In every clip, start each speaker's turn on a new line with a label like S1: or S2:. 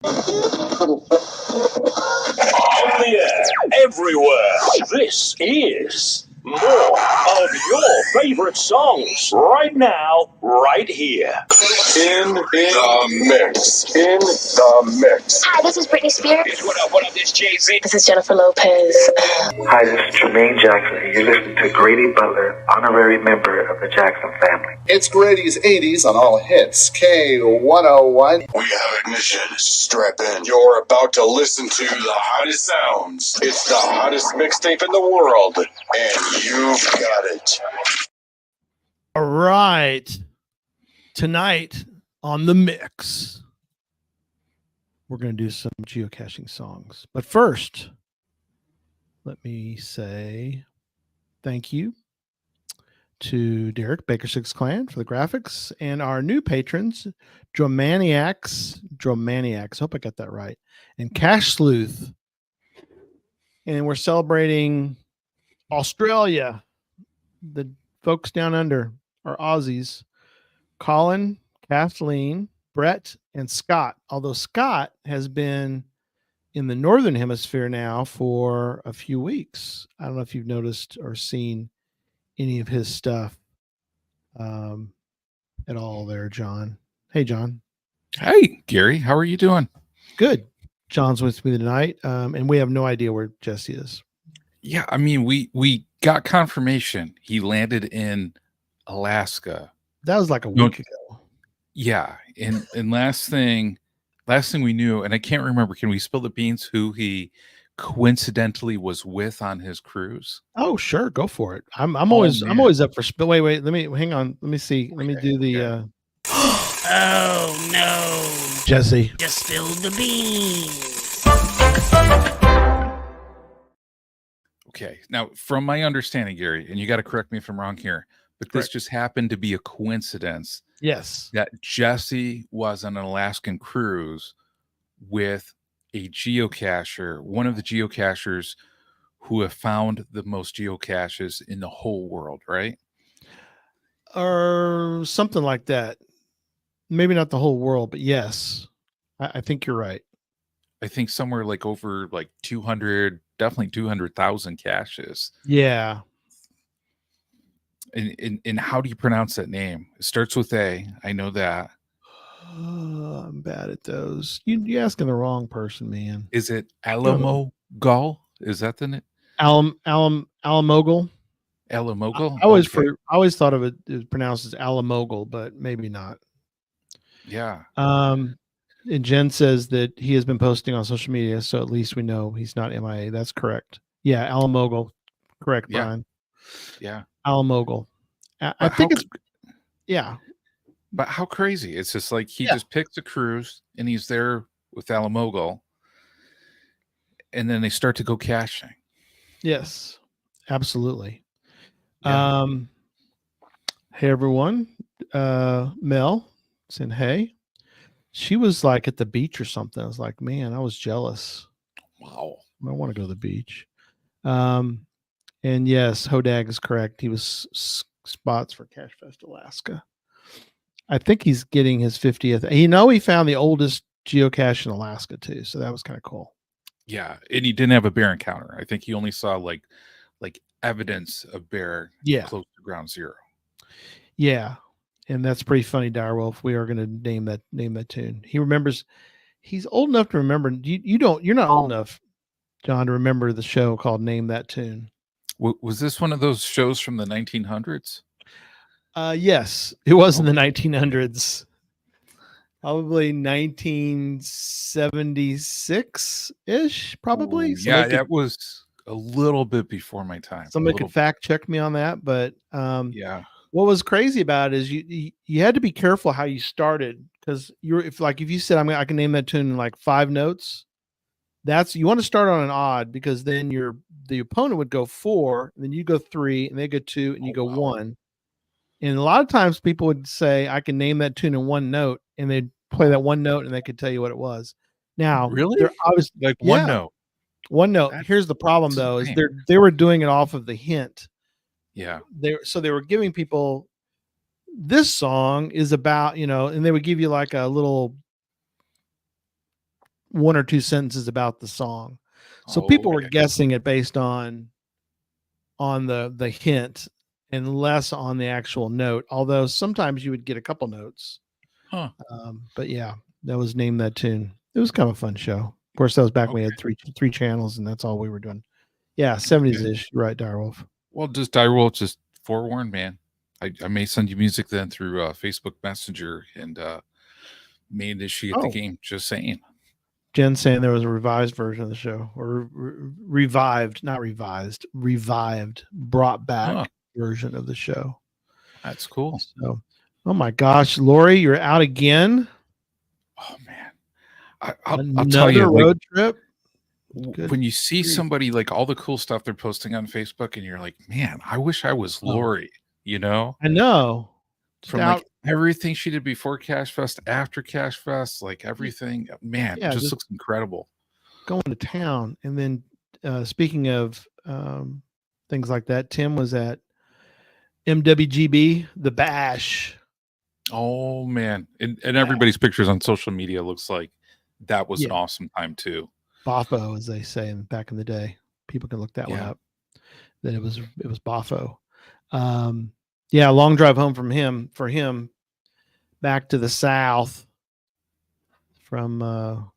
S1: On the air, everywhere. This is more of your favorite songs right now, right here. In the mix. In the mix.
S2: Hi, this is Britney Spears.
S1: What up, this Jay-Z.
S2: This is Jennifer Lopez.
S3: Hi, this is Jermaine Jackson, and you're listening to Grady Butler, honorary member of the Jackson family.
S4: It's Grady's 80s on all hits. K101.
S1: We have ignition. Strap in. You're about to listen to the hottest sounds. It's the hottest mixtape in the world, and you've got it.
S5: All right. Tonight on The Mix, we're going to do some geocaching songs. But first, let me say thank you to Derek, Baker Six Clan, for the graphics, and our new patrons, Dromaniacs, hope I got that right, and Cash Sleuth. And we're celebrating Australia, the folks down under, our Aussies, Colin, Kathleen, Brett, and Scott. Although Scott has been in the Northern Hemisphere now for a few weeks. I don't know if you've noticed or seen any of his stuff at all there, John. Hey, John.
S6: Hey, Gary. How are you doing?
S5: Good. John's with me tonight, and we have no idea where Jesse is.
S6: Yeah, I mean, we got confirmation he landed in Alaska.
S5: That was like a week ago.
S6: Yeah, and last thing we knew, and I can't remember. Can we spill the beans? Who he coincidentally was with on his cruise?
S5: Oh, sure, go for it. I'm always up for spill. Wait. Let me hang on. Let me see. Let me do the.
S7: Oh no,
S5: Jesse,
S7: just spilled the beans.
S6: Okay, now from my understanding, Gary, and you got to correct me if I'm wrong here, but this just happened to be a coincidence.
S5: Yes,
S6: that Jesse was on an Alaskan cruise with a geocacher, one of the geocachers who have found the most geocaches in the whole world, right?
S5: Or something like that. Maybe not the whole world, but yes, I think you're right.
S6: I think somewhere like over like 200, definitely 200,000 caches.
S5: Yeah.
S6: And how do you pronounce that name? It starts with A. I know that.
S5: I'm bad at those. You're asking the wrong person, man.
S6: Is it Alamogul? Is that the name?
S5: Alamogul.
S6: Alamogul.
S5: I always thought of it as pronounced as Alamogul, but maybe not.
S6: Yeah.
S5: And Jen says that he has been posting on social media, so at least we know he's not MIA. That's correct. Yeah, Alamogul. Correct,
S6: yeah.
S5: Brian.
S6: Yeah.
S5: Alamogul. I think it's yeah.
S6: But how crazy. It's just like he just picks a cruise and he's there with Alamogul. And then they start to go caching.
S5: Yes, absolutely.
S6: Yeah.
S5: Hey everyone. Mel saying hey. She was like at the beach or something. I was like, man, I was jealous.
S6: Wow.
S5: I want to go to the beach. And yes, Hodag is correct. He was spots for Cache Fest Alaska. I think he's getting his 50th. He found the oldest geocache in Alaska too. So that was kind of cool.
S6: Yeah. And he didn't have a bear encounter. I think he only saw like evidence of bear close to ground zero. Yeah.
S5: And that's pretty funny, Direwolf. We are going to name that tune. He remembers. He's old enough to remember. You're not old enough, John, to remember the show called Name That Tune.
S6: Was this one of those shows from the 1900s?
S5: Yes, it was in the 1900s. Probably 1976-ish, probably.
S6: Yeah, that was a little bit before my time.
S5: Somebody could fact check me on that, but
S6: yeah.
S5: What was crazy about it is you had to be careful how you started, because if you said I can name that tune in like 5 notes, you want to start on an odd, because then the opponent would go 4, and then you go 3, and they go 2, and you go 1. And a lot of times people would say I can name that tune in 1 note, and they'd play that 1 note and they could tell you what it was. Now,
S6: really,
S5: they're obviously
S6: like 1 note.
S5: 1 note. Here's the problem though, is they were doing it off of the hint.
S6: Yeah.
S5: They were giving people, this song is about, and they would give you like a little one or two sentences about the song. So people were
S6: Okay.
S5: guessing it based on the hint and less on the actual note. Although sometimes you would get a couple notes.
S6: Huh.
S5: But yeah, that was Name That Tune. It was kind of a fun show. Of course, that was back when we had three channels, and that's all we were doing. Yeah, 70s ish. You're right, Direwolf.
S6: Well, just Direwolf, just forewarned, man. I may send you music then through Facebook Messenger and made this shit the game. Just saying.
S5: Jen saying there was a revised version of the show, or revived, not revised, revived, brought back version of the show.
S6: That's cool.
S5: So, oh my gosh, Lori, you're out again.
S6: Oh man, I'll tell you,
S5: road trip.
S6: When you see somebody like all the cool stuff they're posting on Facebook, and you're like, man, I wish I was Lori. You know,
S5: I know.
S6: From like everything she did before Cache Fest, after Cache Fest, like everything, man, it just looks incredible.
S5: Going to town. And then speaking of things like that, Tim was at MWGB, the Bash.
S6: Oh man. And everybody's pictures on social media looks like that was an awesome time too.
S5: Boffo, as they say back in the day. People can look that one up. That it was Boffo. Yeah, long drive home for him back to the south from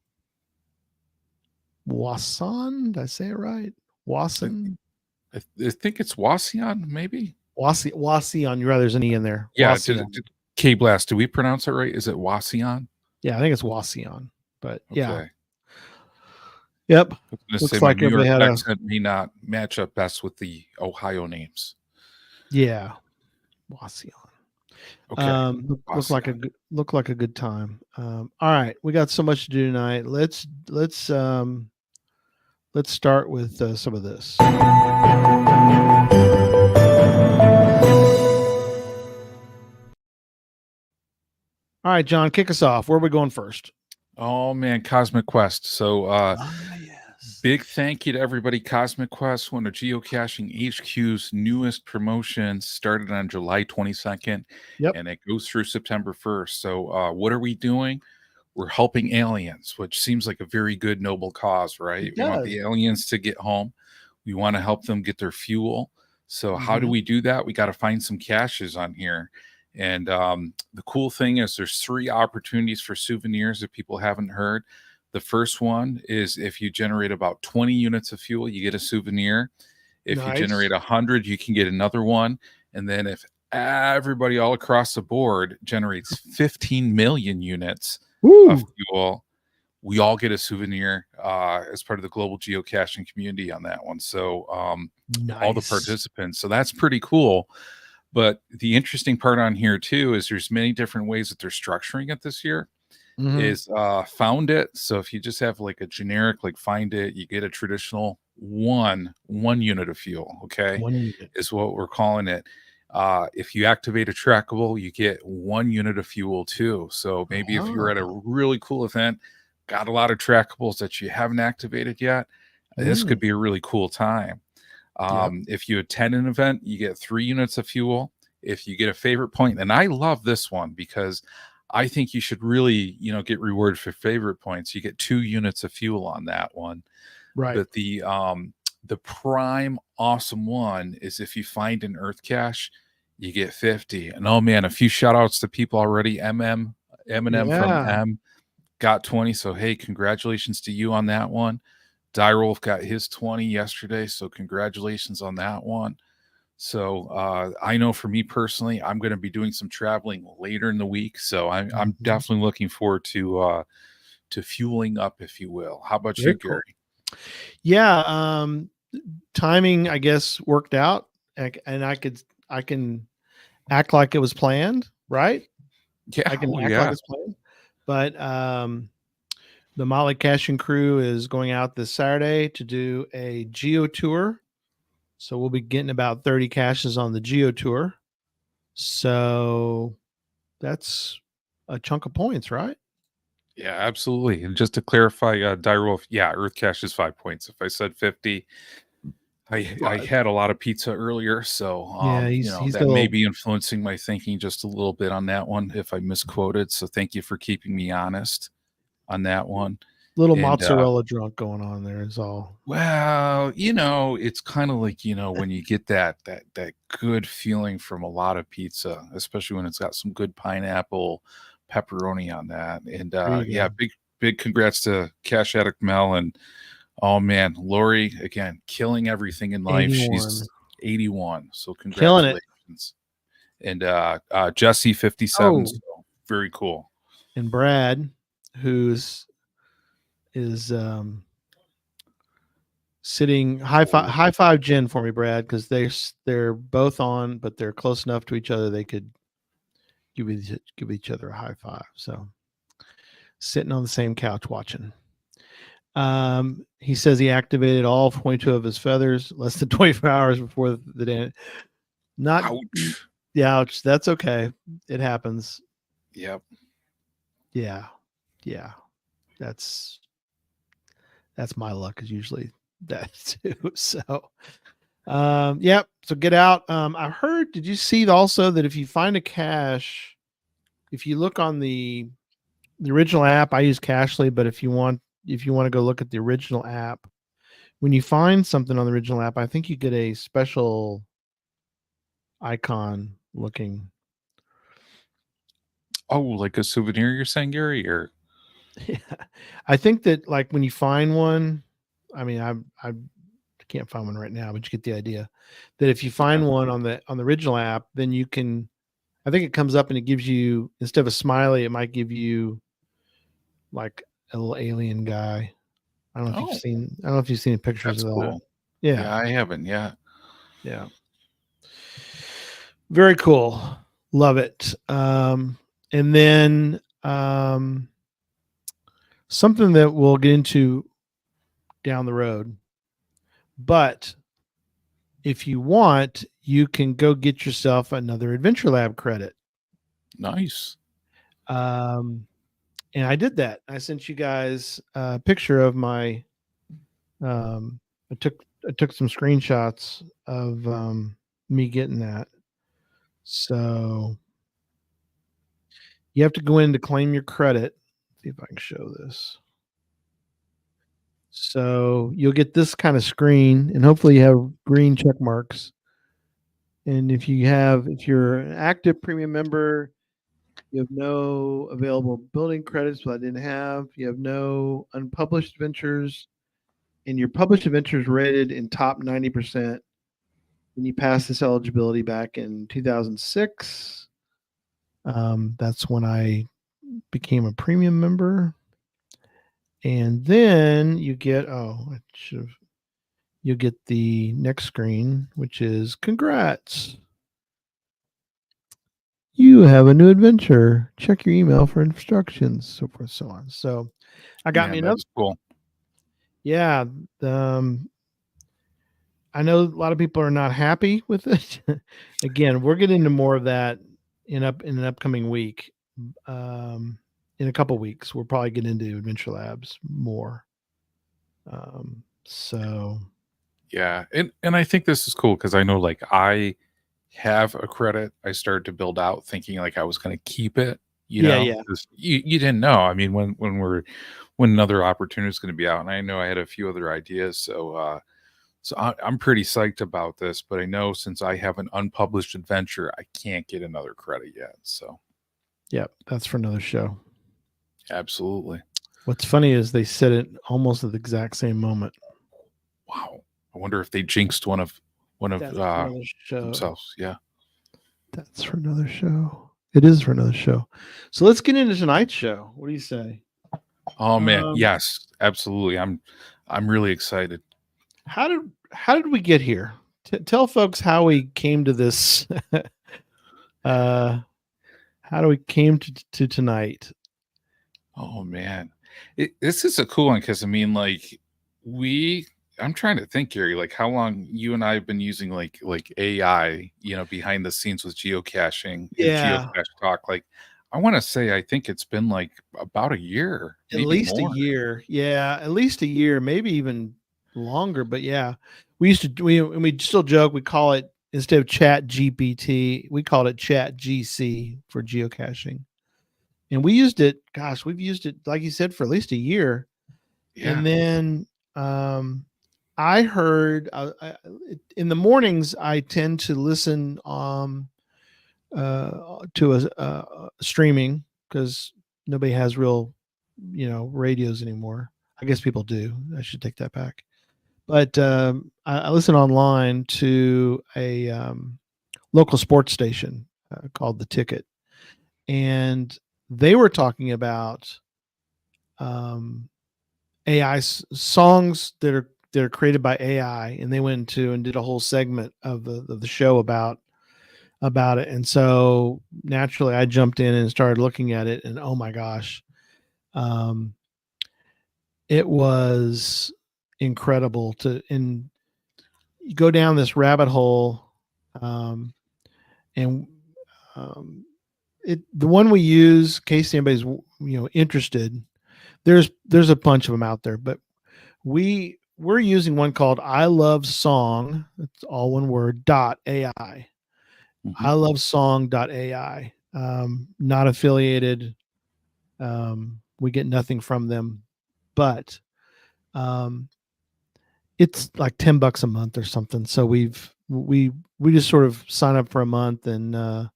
S5: Wasan. Did I say it right? Wasan.
S6: I think it's Wasion, maybe.
S5: Wasion. You're right. There's an E in there.
S6: Yeah. K Blast. Do we pronounce it right? Is it Wasion?
S5: Yeah, I think it's Wasion. But yeah.
S6: Okay.
S5: Yep.
S6: Looks like my New York accent may not match up best with the Ohio names.
S5: Yeah. Wasion.
S6: Okay.
S5: Look like a good time. All right, we got so much to do tonight. Let's start with some of this. All right, John, kick us off. Where are we going first?
S6: Oh man, Cosmic Quest. So big thank you to everybody. Cosmic Quest, one of Geocaching HQ's newest promotions, started on July 22nd. And it goes through September 1st. So what are we doing? We're helping aliens, which seems like a very good, noble cause, right? We want the aliens to get home. We want to help them get their fuel. So how do we do that? We got to find some caches on here. And the cool thing is there's 3 opportunities for souvenirs if people haven't heard. The first one is if you generate about 20 units of fuel, you get a souvenir. If you generate 100, you can get another one. And then if everybody all across the board generates 15 million units of fuel, we all get a souvenir as part of the global geocaching community on that one. So all the participants. So that's pretty cool. But the interesting part on here too is there's many different ways that they're structuring it this year. Is found it. So if you just have like a generic, like find it, you get a traditional one unit of fuel. Okay.
S5: 1 unit
S6: is what we're calling it. If you activate a trackable, you get 1 unit of fuel too. So maybe if you're at a really cool event, got a lot of trackables that you haven't activated yet, this could be a really cool time. If you attend an event, you get 3 units of fuel. If you get a favorite point, and I love this one because I think you should really, get rewarded for favorite points. You get 2 units of fuel on that one.
S5: Right.
S6: But the prime awesome one is if you find an Earth cache, you get 50. And oh man, a few shout outs to people already. Eminem from M got 20. So hey, congratulations to you on that one. Direwolf got his 20 yesterday. So congratulations on that one. So I know for me personally, I'm going to be doing some traveling later in the week. So I'm definitely looking forward to fueling up, if you will. How about you, Gary?
S5: Yeah. Timing, I guess, worked out, and I can act like it was planned, right?
S6: Yeah,
S5: I can act like it's planned. But the Molly Caching crew is going out this Saturday to do a geo tour. So we'll be getting about 30 caches on the geo tour. So that's a chunk of points, right?
S6: Yeah, absolutely. And just to clarify, Direwolf, Earth Cache is 5 points. If I said 50, I had a lot of pizza earlier, so that may be influencing my thinking just a little bit on that one if I misquoted. So thank you for keeping me honest on that one.
S5: Little
S6: And,
S5: mozzarella drunk going on there is all.
S6: well, it's kind of like, when you get that good feeling from a lot of pizza, especially when it's got some good pineapple pepperoni on that. And
S5: There you
S6: yeah,
S5: go.
S6: big congrats to Cash Addict Mel, and oh man, Lori again killing everything in life.
S5: 81.
S6: She's 81, so
S5: Killing it.
S6: congratulations. And Jesse 57,
S5: Oh,
S6: so very cool.
S5: and Brad, who's is sitting
S6: Oh,
S5: high five Jen for me, Brad, because they're both on, but they're close enough to each other they could give each other a high five. So sitting on the same couch watching. He says he activated all 22 of his feathers less than 24 hours before the day. Not
S6: ouch.
S5: yeah, ouch. That's okay. It happens.
S6: Yep.
S5: Yeah. That's my luck is usually that too. So yep. So get out. I heard, did you see also that if you find a cache, if you look on the original app, I use Cachly, but if you want to go look at the original app, when you find something on the original app, I think you get a special icon looking.
S6: Oh, like a souvenir you're saying, Gary? Or
S5: Yeah. I think that like when you find one, I mean, I can't find one right now, but you get the idea that if you find one on the original app, then you can, I think it comes up and it gives you, instead of a smiley, it might give you like a little alien guy. I don't know if you've seen pictures
S6: that's
S5: of that.
S6: cool.
S5: Yeah.
S6: Yeah, I haven't. Yeah.
S5: Yeah. Very cool. Love it. And then something that we'll get into down the road. But if you want, you can go get yourself another Adventure Lab credit.
S6: Nice.
S5: And I did that. I sent you guys a picture of my I took some screenshots of me getting that. So you have to go in to claim your credit. Let's see if I can show this. So you'll get this kind of screen, and hopefully you have green check marks. And if you're an active premium member, you have no available building credits, but I didn't have. You have no unpublished adventures, and your published adventures rated in top 90%. When you pass this eligibility back in 2006, that's when I became a premium member. And then you get you'll get the next screen, which is congrats. You have a new adventure. Check your email for instructions, so forth, so on. So I got me another.
S6: That's cool.
S5: Yeah. I know a lot of people are not happy with it. Again, we're getting into more of that in an upcoming week. In a couple weeks, we'll probably get into Adventure Labs more. So
S6: Yeah. And I think this is cool because I know like I have a credit I started to build out thinking like I was going to keep it,
S5: Yeah.
S6: 'cause you didn't know. I mean, when another opportunity is going to be out, and I know I had a few other ideas. So I'm pretty psyched about this, but I know since I have an unpublished adventure, I can't get another credit yet. So
S5: yeah, that's for another show.
S6: absolutely.
S5: What's funny is they said it almost at the exact same moment.
S6: Wow. I wonder if they jinxed one of
S5: That's for another show.
S6: themselves. Yeah.
S5: That's for another show. It is for another show. So let's get into tonight's show. What do you say?
S6: Oh man, yes, absolutely. I'm really excited.
S5: How did we get here? Tell folks how we came to this. How do we came to tonight?
S6: Oh man, this is a cool one because I mean, like I'm trying to think, Gary, like how long you and I have been using like AI, behind the scenes with geocaching,
S5: Yeah.
S6: Geocache Talk. Like, I want to say, I think it's been like about a year,
S5: At
S6: maybe
S5: least
S6: more.
S5: a year. Yeah, at least a year, maybe even longer. But yeah, we still joke. We call it, instead of Chat GPT, we called it Chat GC for geocaching. And we used it, gosh, we've used it, like you said, for at least a year.
S6: Yeah.
S5: And then I heard in the mornings I tend to listen to a streaming because nobody has real, radios anymore. I guess people do. I should take that back. But I listen online to a local sports station called The Ticket, and they were talking about um, AI songs that are created by AI, and they went into and did a whole segment of the show about it. And so naturally, I jumped in and started looking at it, and oh my gosh, um, it was incredible to go down this rabbit hole, um, and the one we use, in case anybody's interested. There's a bunch of them out there, but we're using one called I Love Song. It's all one word. .ai. I Love Song .ai. Not affiliated. We get nothing from them, but it's like $10 a month or something. So we just sort of sign up for a month, and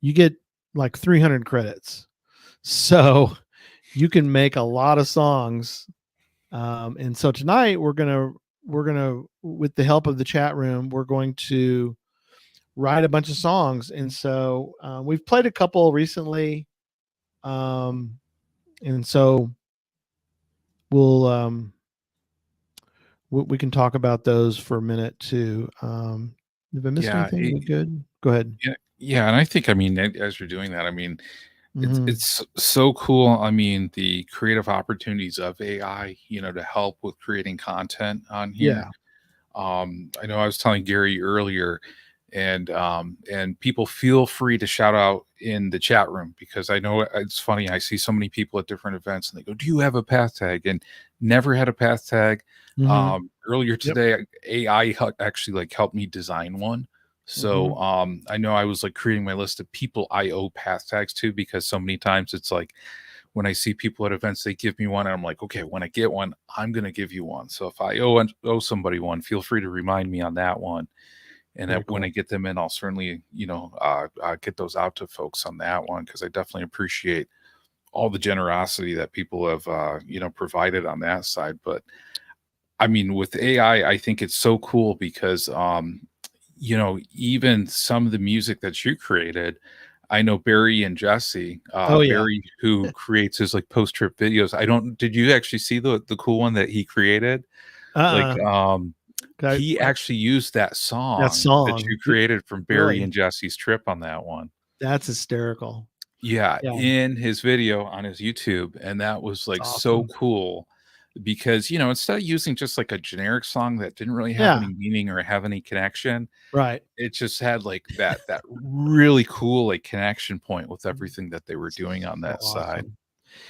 S5: you get like 300 credits. So you can make a lot of songs. And so tonight we're gonna with the help of the chat room, we're going to write a bunch of songs. And so we've played a couple recently, and so we'll we can talk about those for a minute too. Have I missed anything? We good? Go ahead.
S6: Yeah, and I think, I mean, as you're doing that, I mean,
S5: Mhm.
S6: it's so cool. I mean, the creative opportunities of AI, to help with creating content on here.
S5: Yeah.
S6: I know I was telling Gary earlier, and people feel free to shout out in the chat room, because I know it's funny. I see so many people at different events, and they go, "Do you have a path tag?" And never had a path tag.
S5: Mhm.
S6: Earlier today, AI actually like helped me design one. So I know I was like creating my list of people I owe path tags to, because so many times it's like when I see people at events, they give me one, and I'm like, okay, when I get one, I'm going to give you one. So if I owe somebody one, feel free to remind me on that one. And
S5: Very
S6: when I
S5: cool.
S6: get them in, I'll certainly, get those out to folks on that one, because I definitely appreciate all the generosity that people have, provided on that side. But I mean, with AI, I think it's so cool because, even some of the music that you created, I know Barry and Jesse,
S5: Oh yeah.
S6: Barry, who creates his like post trip videos. Did you actually see the cool one that he created? Like, he actually used that
S5: That
S6: song that
S5: song.
S6: you created from Barry
S5: Really?
S6: and Jesse's trip on that one.
S5: That's hysterical.
S6: Yeah,
S5: Yeah.
S6: in his video on his YouTube, and that was like so
S5: Awesome.
S6: cool because, instead of using just like a generic song that didn't really have
S5: Yeah.
S6: any meaning or have any connection,
S5: Right.
S6: it just had like that really cool like connection point with everything that they were doing on
S5: So
S6: that side.
S5: awesome.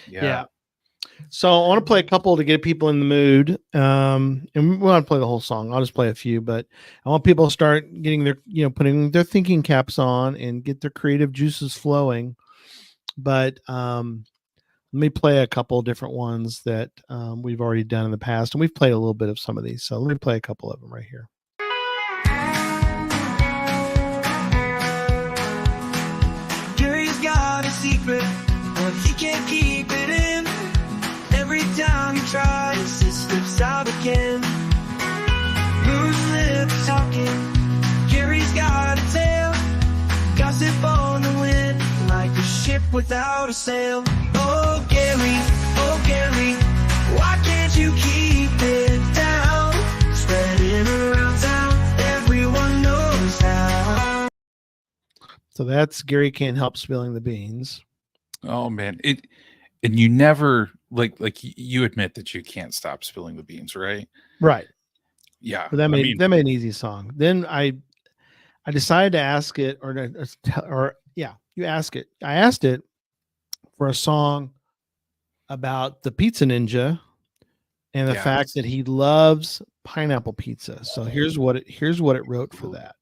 S6: Yeah.
S5: So I want to play a couple to get people in the mood. And we want to play the whole song. I'll just play a few, but I want people to start getting their, putting their thinking caps on and get their creative juices flowing. But let me play a couple different ones that we've already done in the past. And we've played a little bit of some of these. So let me play a couple of them right here.
S8: Gary's got a secret, but he can't keep it in. Every time he tries, it slips out again. Loose lips talking, Gary's got a tale. Gossip on the wind, like a ship without a sail. Oh Gary, why can't you keep it down? Spreading around town, everyone knows how.
S5: So that's Gary Can't Help Spilling the Beans.
S6: Oh man, and you never like you admit that you can't stop spilling the beans, right?
S5: Right.
S6: Yeah.
S5: But that made an easy song. Then I decided to ask it, you ask it. I asked it for a song about the pizza ninja and the fact that he loves pineapple pizza. So here's what it wrote for that.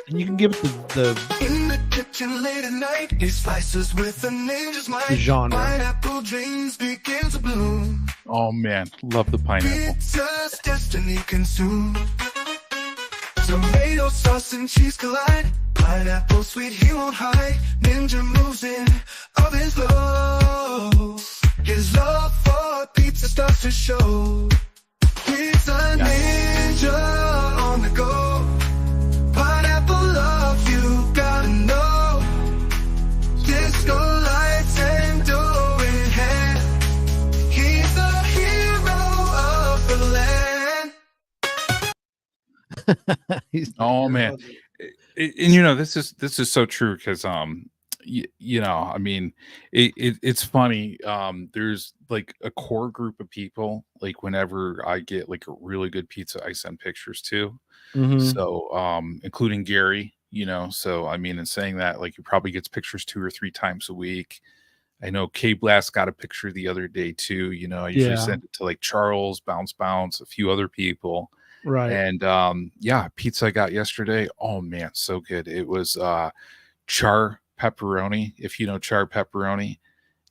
S5: And you can give it the
S8: kitchen late at night. He spices with a ninja's mind.
S5: Genre.
S8: Pineapple dreams begin to bloom.
S6: Oh man, love the pineapple.
S8: Pizza's destiny consumed. Tomato sauce and cheese collide. Pineapple sweet, he won't hide. Ninja moves in, oven's low. His love for pizza starts to show. Pizza ninja on the go. Pineapple love, you gotta know. Disco lights and dough in hand. He's the hero of the land.
S6: Oh man, and you know this is so true because you know, I mean, it's funny. There's like a core group of people. Like whenever I get like a really good pizza, I send pictures to.
S5: Mhm.
S6: So including Gary, you know. So I mean, in saying that, like he probably gets pictures 2 or 3 times a week. I know K Blast got a picture the other day too. You know, I usually
S5: Yeah.
S6: send it to like Charles, Bounce, a few other people.
S5: Right.
S6: And yeah, pizza I got yesterday. Oh man, so good. It was char pepperoni, if you know char pepperoni,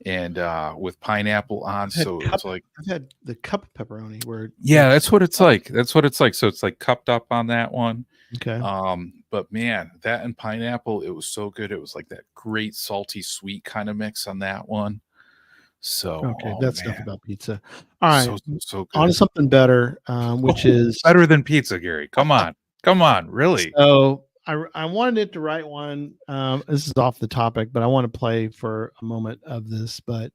S6: and with pineapple on.
S5: I've had
S6: So
S5: cup-
S6: it's like,
S5: I've had the cup pepperoni where
S6: yeah, that's what it's like. That's what it's like. So it's like cupped up on that one.
S5: okay.
S6: But man, that and pineapple, it was so good. It was like that great salty sweet kind of mix on that one. So
S5: Okay,
S6: oh,
S5: that's enough
S6: man,
S5: about pizza. All right,
S6: so
S5: on to
S6: good.
S5: something better, which is
S6: Better than pizza, Gary. Come on, really.
S5: so I wanted it to write one. This is off the topic, but I want to play for a moment of this. But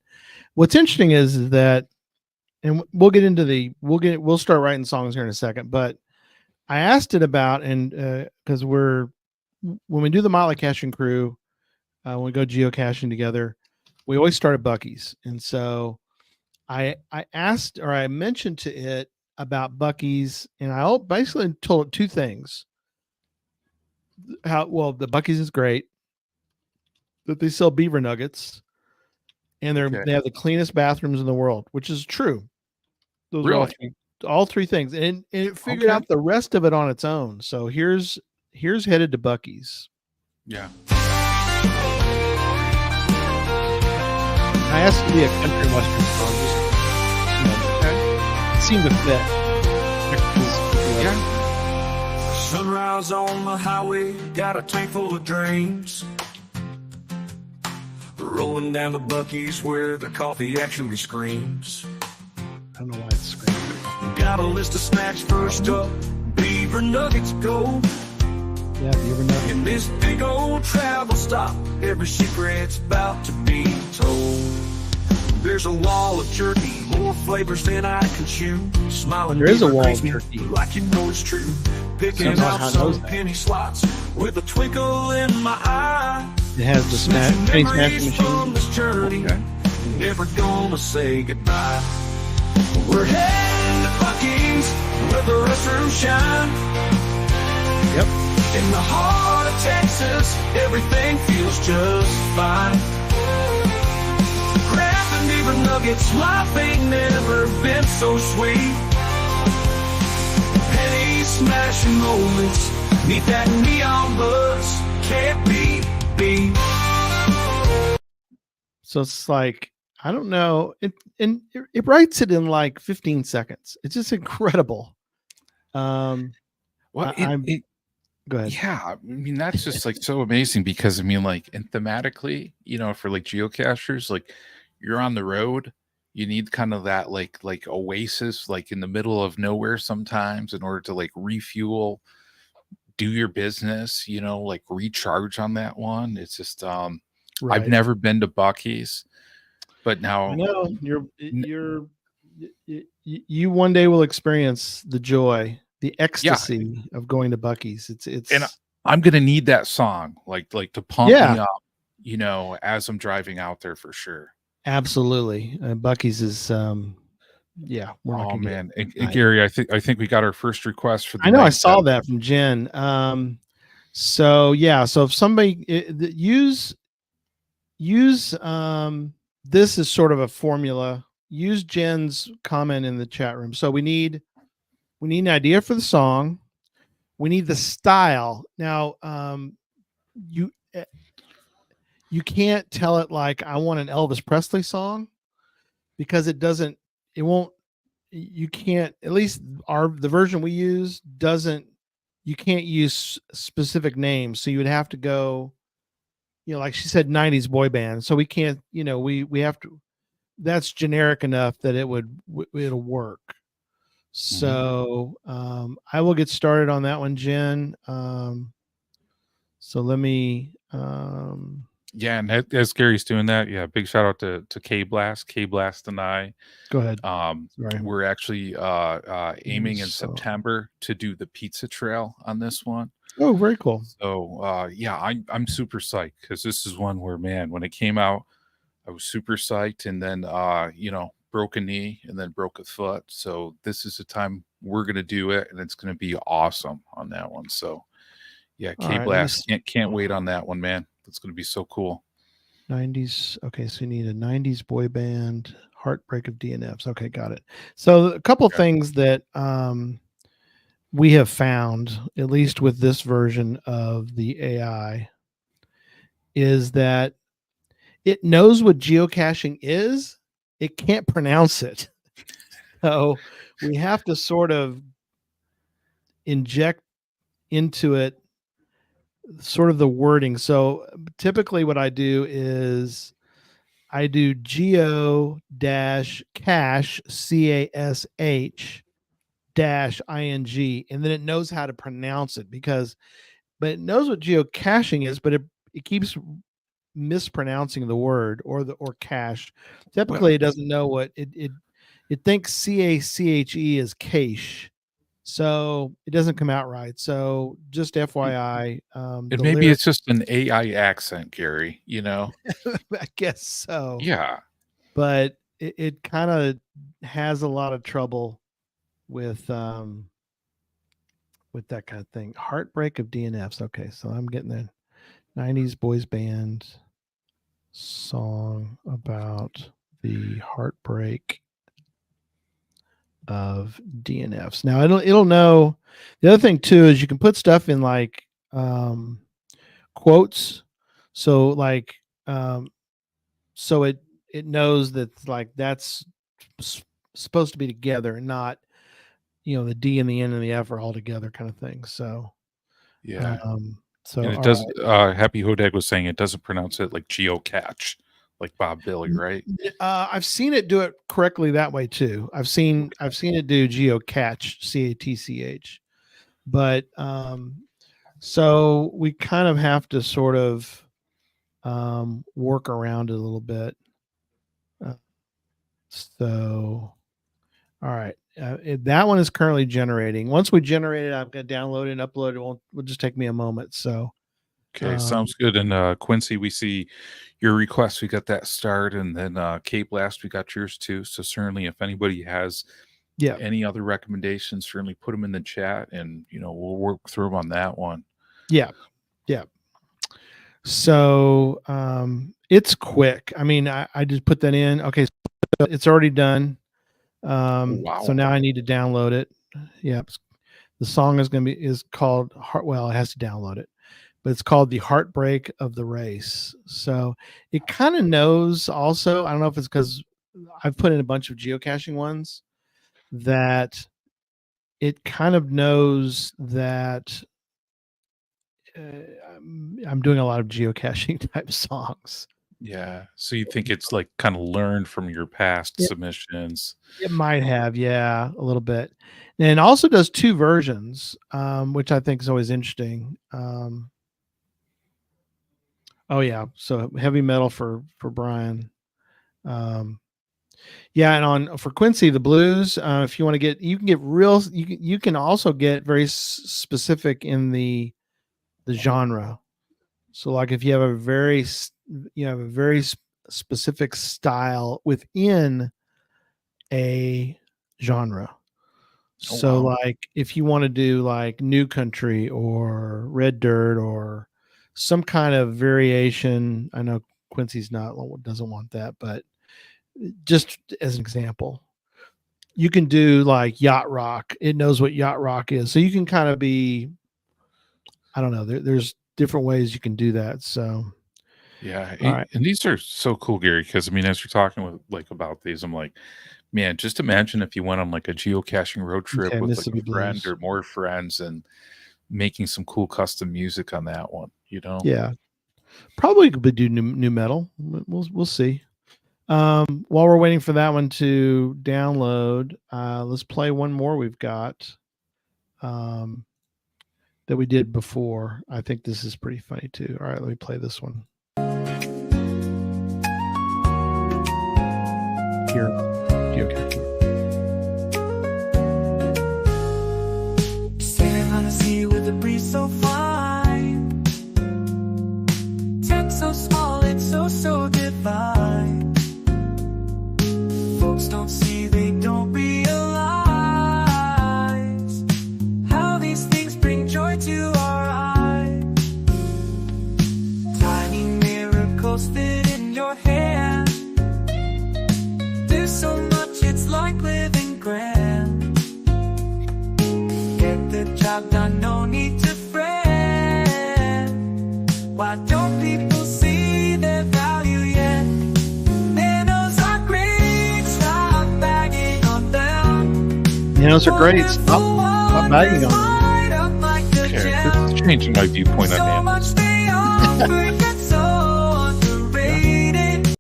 S5: what's interesting is that, and we'll get into we'll start writing songs here in a second. But I asked it about, and because when we do the Motley Caching Crew, when we go geocaching together, we always start at Buc-ee's, and so I asked, or I mentioned to it about Buc-ee's, and I basically told it 2 things. How well the Buc-ee's is great, that they sell beaver nuggets, and
S6: Okay.
S5: they have the cleanest bathrooms in the world, which is true. Those are
S6: Really?
S5: all 3 things, and it figured
S6: Okay.
S5: out the rest of it on its own. So here's headed to Buc-ee's.
S6: Yeah.
S5: I asked it to be a country western song, just it seemed to fit.
S6: Yeah.
S8: Sunrise on the highway, got a tank full of dreams. Rolling down the Buc-ee's where the coffee actually screams.
S5: I don't know why it's screaming.
S8: Got a list of snacks first up, beaver nuggets go.
S5: Yeah, beaver nuggets.
S8: In this big old travel stop, every secret's about to be told. There's a wall of jerky, more flavors than I can chew. Smiling
S5: There is a
S8: beaver
S5: wall
S8: greets
S5: of
S8: me
S5: jerky.
S8: like you know it's true. Picking
S5: Somehow
S8: out
S5: knows
S8: some
S5: that.
S8: penny slots with a twinkle in my eye.
S5: It has the penny smashing
S8: Memories from
S5: machine.
S8: this journey,
S6: Okay.
S8: never gonna say goodbye. We're heading to Buc-ee's where the restrooms shine.
S5: Yep.
S8: In the heart of Texas, everything feels just fine. Grabbing beaver nuggets, life ain't never been so sweet. Penny smashing moments, neath that neon buzz, can't be beat.
S5: So it's like, I don't know. It writes it in like 15 seconds. It's just incredible.
S6: Well,
S5: I'm go ahead.
S6: yeah, I mean that's just like so amazing because I mean, like, and thematically, you know, for like geocachers, like you're on the road, you need kind of that like oasis, like in the middle of nowhere sometimes, in order to like refuel, do your business, you know, like recharge on that one. It's just I've
S5: Right.
S6: never been to Buc-ee's, but
S5: I
S6: now
S5: know you one day will experience the joy, the ecstasy of going to Buc-ee's. It's
S6: and I'm gonna need that song like to pump
S5: Yeah.
S6: me up, you know, as I'm driving out there for sure.
S5: absolutely Buc-ee's is yeah, we're not
S6: Oh
S5: gonna get
S6: man, and
S5: tonight.
S6: Gary, I think we got our first request for the
S5: I know I
S6: night,
S5: saw
S6: then.
S5: that from Jen. So yeah, so if somebody use this is sort of a formula. Use Jen's comment in the chat room. So we need an idea for the song. We need the style. Now, you can't tell it like I want an Elvis Presley song, because it won't, you can't, at least the version we use doesn't, you can't use specific names. So you would have to go, like she said, 90s boy band. So we can't, we have to, that's generic enough that it'll work. So I will get started on that one, Jen. So let me
S6: Yeah, and as Gary's doing that, yeah, big shout out to K Blast and I.
S5: go ahead. Sorry.
S6: We're actually aiming in
S5: So-
S6: September to do the pizza trail on this one.
S5: Oh, very cool.
S6: So yeah, I'm super psyched, because this is one where, man, when it came out, I was super psyched, and then broke a knee and then broke a foot. So this is the time we're gonna do it, and it's gonna be awesome on that one. So yeah,
S5: All
S6: K
S5: right,
S6: Blast can't wait on that one, man. It's gonna be so cool.
S5: 90s. Okay, so you need a 90s boy band, Heartbreak of DNFs. Okay, got it. So a couple of things that we have found, at least with this version of the AI, is that it knows what geocaching is. It can't pronounce it. So we have to sort of inject into it sort of the wording. So typically what I do is I do geo dash cache cash dash ing, and then it knows how to pronounce it, but it knows what geocaching is, but it keeps mispronouncing the word or cache. Typically it doesn't know what it thinks cache is cache. So it doesn't come out right. So just FYI,
S6: And
S5: the
S6: maybe
S5: lyric-
S6: it's just an AI accent, Gary,
S5: I guess so.
S6: Yeah.
S5: But it kind of has a lot of trouble with that kind of thing. Heartbreak of DNFs. Okay, so I'm getting the 90s boys band song about the heartbreak of DNFs. Now it'll know. The other thing too is you can put stuff in like quotes. So like so it knows that like that's supposed to be together, not the D and the N and the F are all together kind of thing. So
S6: Yeah.
S5: so
S6: And it
S5: all
S6: does
S5: right.
S6: Happy Hodag was saying it doesn't pronounce it like geocache, like Bob Billy, right?
S5: I've seen it do it correctly that way too. I've seen it do geocache catch, but so we kind of have to sort of work around it a little bit. So all right, that one is currently generating. Once we generate it, I'm going to download it and upload it. Will just take me a moment. So
S6: Okay, sounds good. And Quincy, we see your request. We got that start, and then Cape Blast, we got yours too. So certainly, if anybody has any other recommendations, certainly put them in the chat, and we'll work through them on that one.
S5: Yeah. So it's quick. I mean, I just put that in. Okay, so it's already done.
S6: Wow.
S5: So now I need to download it. Yep. The song is called it has to download it, but it's called The Heartbreak of the Race. So it kind of knows also, I don't know if it's because I've put in a bunch of geocaching ones, that it kind of knows that I'm doing a lot of geocaching type songs.
S6: Yeah. So you think it's like kind of learned from your past submissions?
S5: It might have, yeah, a little bit. And it also does two versions, which I think is always interesting. Oh yeah, so heavy metal for Brian. Yeah, and for Quincy, the blues. If you want to get, you can get real. You can also get very specific in the genre. So, like if you have a very specific style within a genre. So, like if you want to do like new country or red dirt or some kind of variation, I know Quincy's doesn't want that, but just as an example, you can do like yacht rock. It knows what yacht rock is, so you can kind of be, I don't know. There's different ways you can do that. So
S6: Yeah,
S5: All right.
S6: and these are so cool, Gary. Because I mean, as you're talking about these, I'm like, man, just imagine if you went on like a geocaching road trip
S5: Okay,
S6: with like
S5: Mississippi
S6: a friend
S5: Blues.
S6: or more friends, and making some cool custom music on that one.
S5: Yeah, probably could do new metal. We'll see. While we're waiting for that one to download, let's play one more we've got that we did before. I think this is pretty funny too. All right, let me play this one. Here, geocaching.
S8: Sailing on the sea with a breeze so fine. Tent so small, it's so divine. Folks don't see, they don't realize how these things bring joy to our eyes. Tiny miracles fit in your hand. There's so much, it's like living grand. Get the job done, no need to fret. Why don't people see their value yet? Nanos are great, stop bagging on them.
S5: Nanos are great. Stop bagging on them.
S6: Okay, this is changing my viewpoint on
S8: So
S6: nanos.
S8: much they offer, yet so underrated.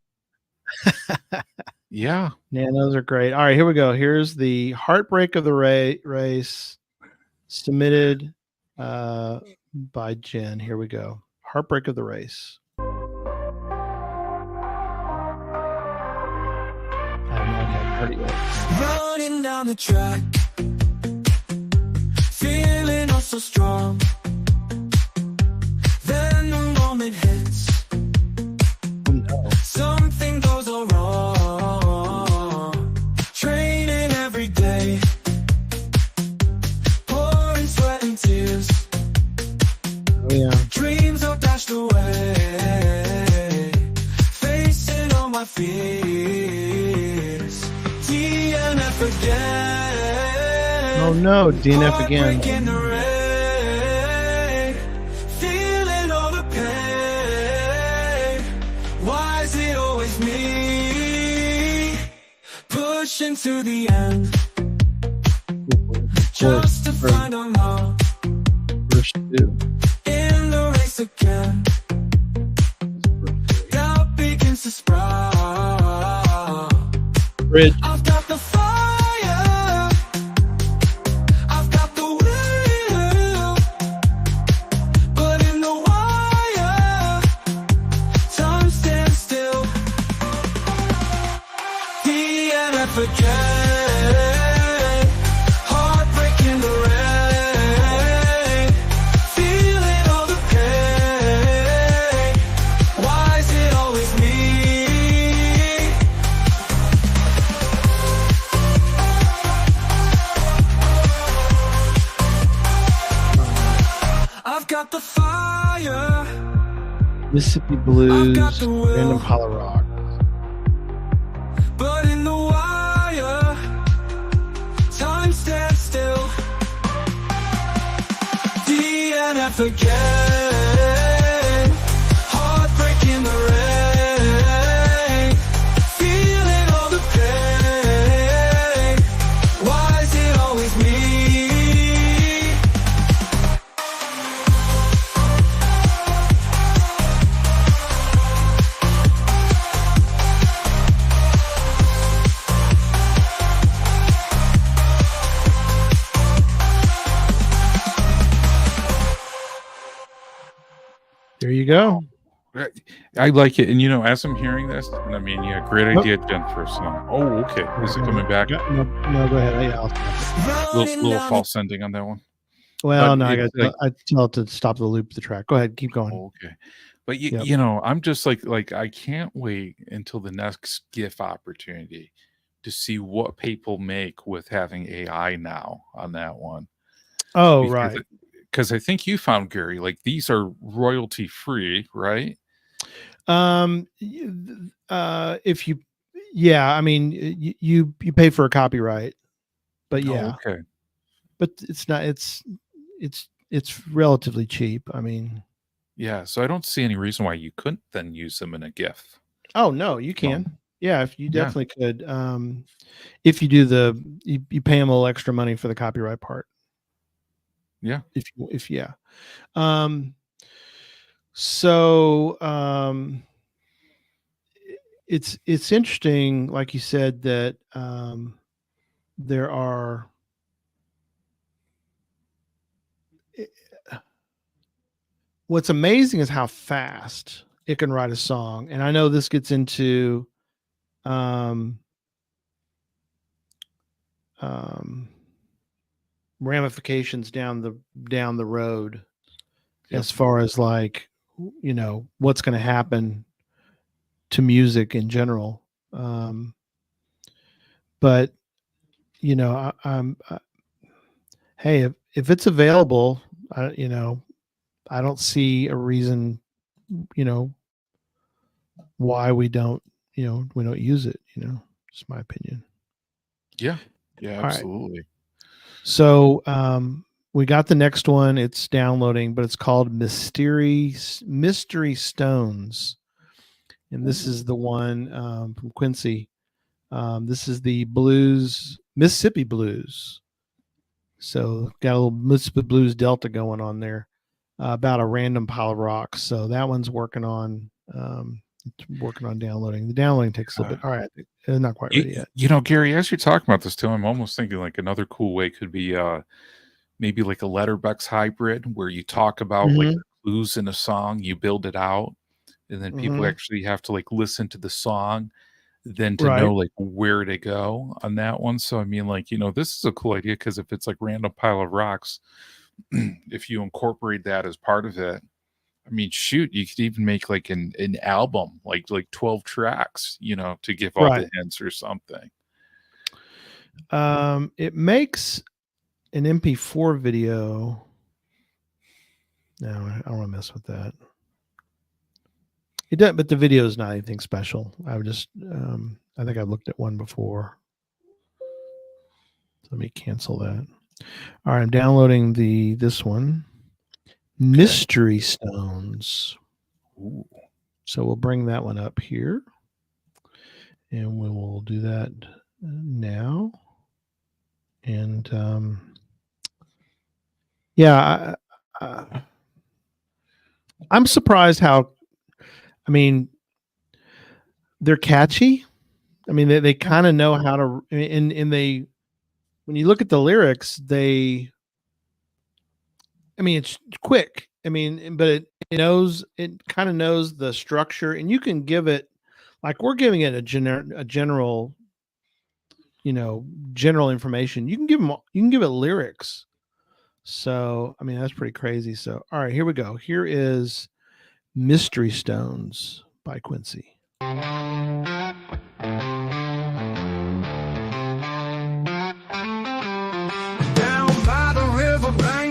S6: Yeah,
S5: Nanos are great. All right, here we go. Here's the heartbreak of the race submitted by Jen. Here we go. Heartbreak of the race. I have no idea. I haven't heard it yet.
S8: Running down the track, feeling oh so strong. Then the moment hits,
S5: Oh, no.
S8: something goes all wrong. Training every day, pouring sweat and tears.
S5: Oh, yeah.
S8: Dreams are dashed away, facing all my fears. DNF again.
S5: Oh, no. DNF again.
S8: Heartbreak in the rain, feeling all the pain. Why is it always me? Pushing to the end, just to find a mouth
S5: First two.
S8: in the race again. Doubt begins to sprout.
S5: Bridge.
S8: I've got the fire, I've got the will, but in the wire, time stands still. DNF again, heartbreak in the rain, feeling all the pain. Why is it always me? I've got the fire,
S5: Mississippi Blues.
S8: I've got the will.
S5: Random Hollow Rock.
S8: but in the wire, time stands still. DNF again, heartbreak in the rain, feeling all the pain. Why is it always me?
S5: There you go.
S6: I like it. And as I'm hearing this, and I mean, yeah, great idea, Jen, for a song. Oh, okay. Is it coming back?
S5: No, go ahead. Yeah, I'll stop it.
S6: Little false ending on that one.
S5: Well,
S6: But
S5: no, I
S6: it's
S5: got. I tell it to stop the loop of the track. Go ahead, keep going.
S6: Oh, okay. But
S5: Yep.
S6: I'm just like I can't wait until the next GIF opportunity to see what people make with having AI now on that one.
S5: Oh, right.
S6: Because I think you found, Gary, like these are royalty free, right?
S5: If you, I mean, you pay for a copyright, but yeah,
S6: Oh, okay.
S5: but it's not. It's relatively cheap. I mean,
S6: Yeah, so I don't see any reason why you couldn't then use them in a GIF.
S5: Oh no, you can. Yeah, if you
S6: Yeah.
S5: definitely could. If you do you pay them a little extra money for the copyright part.
S6: Yeah.
S5: If yeah. So it's interesting, like you said, that there are what's amazing is how fast it can write a song. And I know this gets into ramifications down the road.
S6: Yep.
S5: As far as like, you know, what's going to happen to music in general. But you know, hey, if it's available, you know, I don't see a reason, you know, why we don't use it, you know, just my opinion.
S6: Yeah. Yeah,
S5: All right.
S6: absolutely.
S5: So we got the next one. It's downloading, but it's called Mystery Stones. And this is the one from Quincy. This is the Mississippi Blues. So got a little Mississippi Blues Delta going on there about a random pile of rocks. So that one's working on downloading. The downloading takes a little bit. All right, it's not quite ready yet.
S6: You know, Gary, as you're talking about this too, I'm almost thinking like another cool way could be maybe like a letterbox hybrid where you talk about like the clues in a song, you build it out, and then people actually have to like listen to the song then to know like where to go on that one. So I mean, like, you know, this is a cool idea because if it's like random pile of rocks, if you incorporate that as part of it, I mean, shoot, you could even make like an album, like 12 tracks, you know, to give all the hints or something.
S5: It makes an MP4 video. No, I don't want to mess with that. It does, but the video is not anything special. I would just, I think I've looked at one before. Let me cancel that. All right, I'm downloading this one. Mystery Stones.
S6: Ooh.
S5: So we'll bring that one up here. And we will do that now. And yeah, I'm surprised how, I mean, they're catchy. I mean, they kind of know how to, and they, when you look at the lyrics, I mean, it's quick. I mean, but it kind of knows the structure, and you can give it, like we're giving it a general, you know, general information. You can give it lyrics. So, I mean, that's pretty crazy. So, all right, here we go. Here is Mystery Stones by Quincy.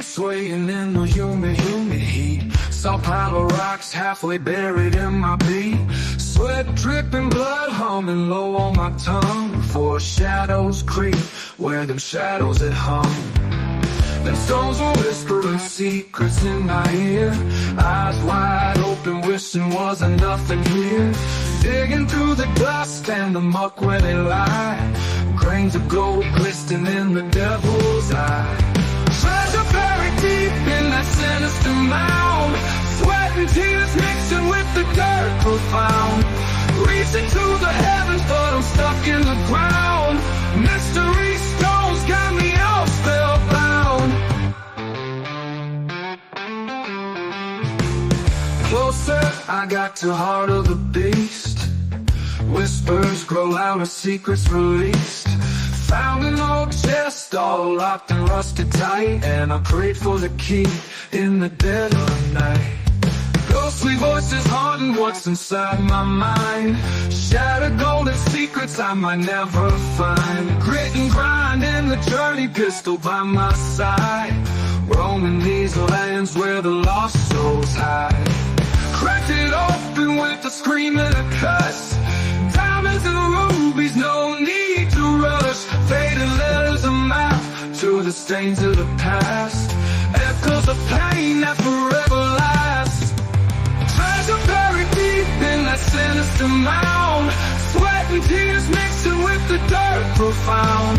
S8: Swaying in the humid heat. Saw a pile of rocks halfway buried in my beat. Sweat dripping, blood humming low on my tongue. Before shadows creep where them shadows had hung. Them stones were whispering secrets in my ear. Eyes wide open, wishing wasn't nothing here. Digging through the dust and the muck where they lie. Grains of gold glistening in the devil's eye. Treasure buried deep in that sinister mound. Sweat and tears mixing with the dirt profound. Reaching to the heavens, but I'm stuck in the ground. Mystery stones got me all spellbound. Closer I got to heart of the beast. Whispers grow louder, secrets released. Found an old chest all locked and rusted tight, and I prayed for the key in the dead of the night. Ghostly voices haunting what's inside my mind. Shattered golden secrets I might never find. Grit and grind in the journey, pistol by my side. Roaming these lands where the lost souls hide. Cracked it open with a scream and a cuss. Diamonds and rubies, no need to rush. Faded letters, a map to the stains of the past. Echoes of pain that forever lasts. profound.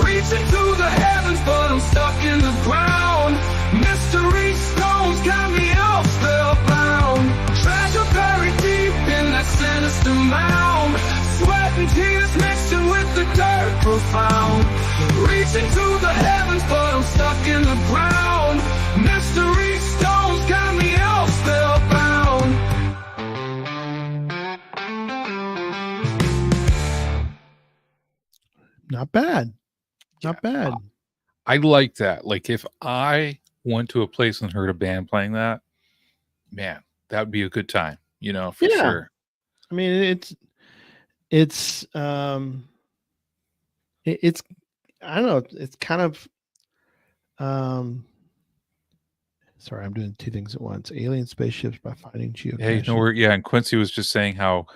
S8: Reaching to the heavens, but I'm stuck in the ground. Mystery stones got me all spellbound. Treasure buried deep in that sinister mound. Sweat and tears mixing with the dirt profound. Reaching to the heavens, but I'm stuck in the ground. Mystery stones got me all spellbound.
S5: Not bad. Not bad.
S6: I like that. Like if I went to a place and heard a band playing that, man, that would be a good time, you know, for
S5: Yeah.
S6: sure.
S5: I mean, it's I don't know, it's kind of sorry, I'm doing two things at once. Alien spaceships by finding geocaching.
S6: Hey, no, yeah, and Quincy was just saying how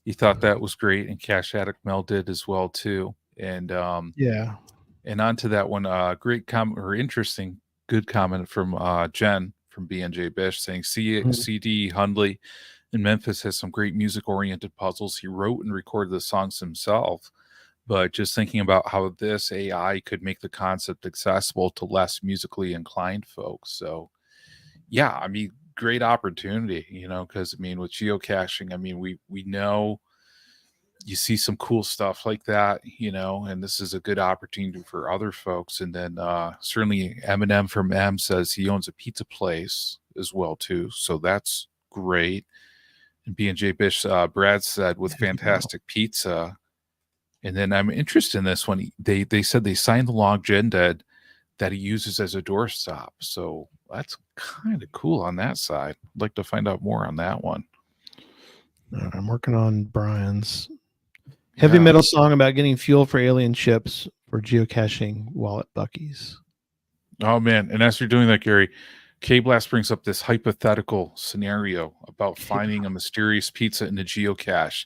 S6: he thought that was great, and Cash Addict Mel did as well too. And
S5: yeah.
S6: And on to that one, great comment or interesting, good comment from Jen from BNJ Bish saying CD Hundley in Memphis has some great music oriented puzzles. He wrote and recorded the songs himself, but just thinking about how this AI could make the concept accessible to less musically inclined folks. So, yeah, I mean, great opportunity, you know, because I mean, with geocaching, I mean, we know you see some cool stuff like that, you know, and this is a good opportunity for other folks. And then certainly Eminem from M says he owns a pizza place as well too, so that's great. And B&J Bish, Brad said with fantastic pizza. And then I'm interested in this one. They said they signed the log agenda that he uses as a doorstop, so that's kind of cool on that side. I'd like to find out more on that one.
S5: I'm working on Brian's heavy metal song about getting fuel for alien ships for geocaching while at Buc-ee's.
S6: Oh man! And as you're doing that, Gary, K-Blast brings up this hypothetical scenario about finding a mysterious pizza in a geocache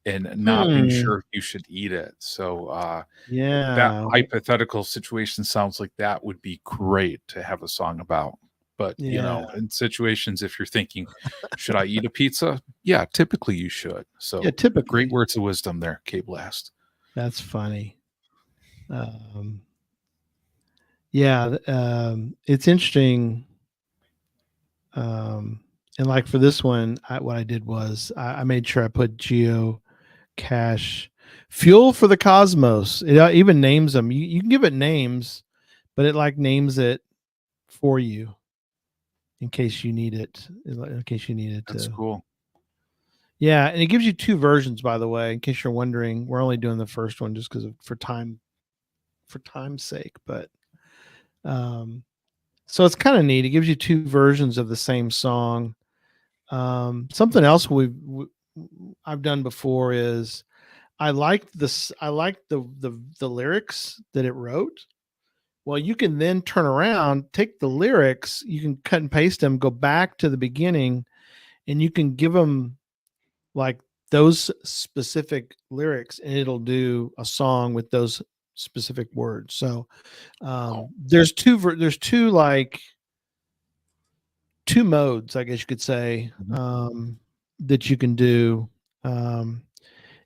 S6: and not being sure if you should eat it. So
S5: yeah,
S6: that hypothetical situation sounds like that would be great to have a song about. But you know, in situations, if you're thinking, should I eat a pizza? Yeah, typically you should. So
S5: yeah, typically.
S6: Great words of wisdom there, K-Blast.
S5: That's funny. It's interesting. And like for this one, what I did was I made sure I put Geocache fuel for the cosmos. It even names them. You can give it names, but it like names it for you in case you need it.
S6: That's cool.
S5: Yeah, and it gives you two versions, by the way, in case you're wondering. We're only doing the first one just because for time's sake, but so it's kind of neat. It gives you two versions of the same song. Something else I've done before is I liked the lyrics that it wrote. Well, you can then turn around, take the lyrics, you can cut and paste them, go back to the beginning, and you can give them like those specific lyrics, and it'll do a song with those specific words. So there's two modes, I guess you could say, that you can do. And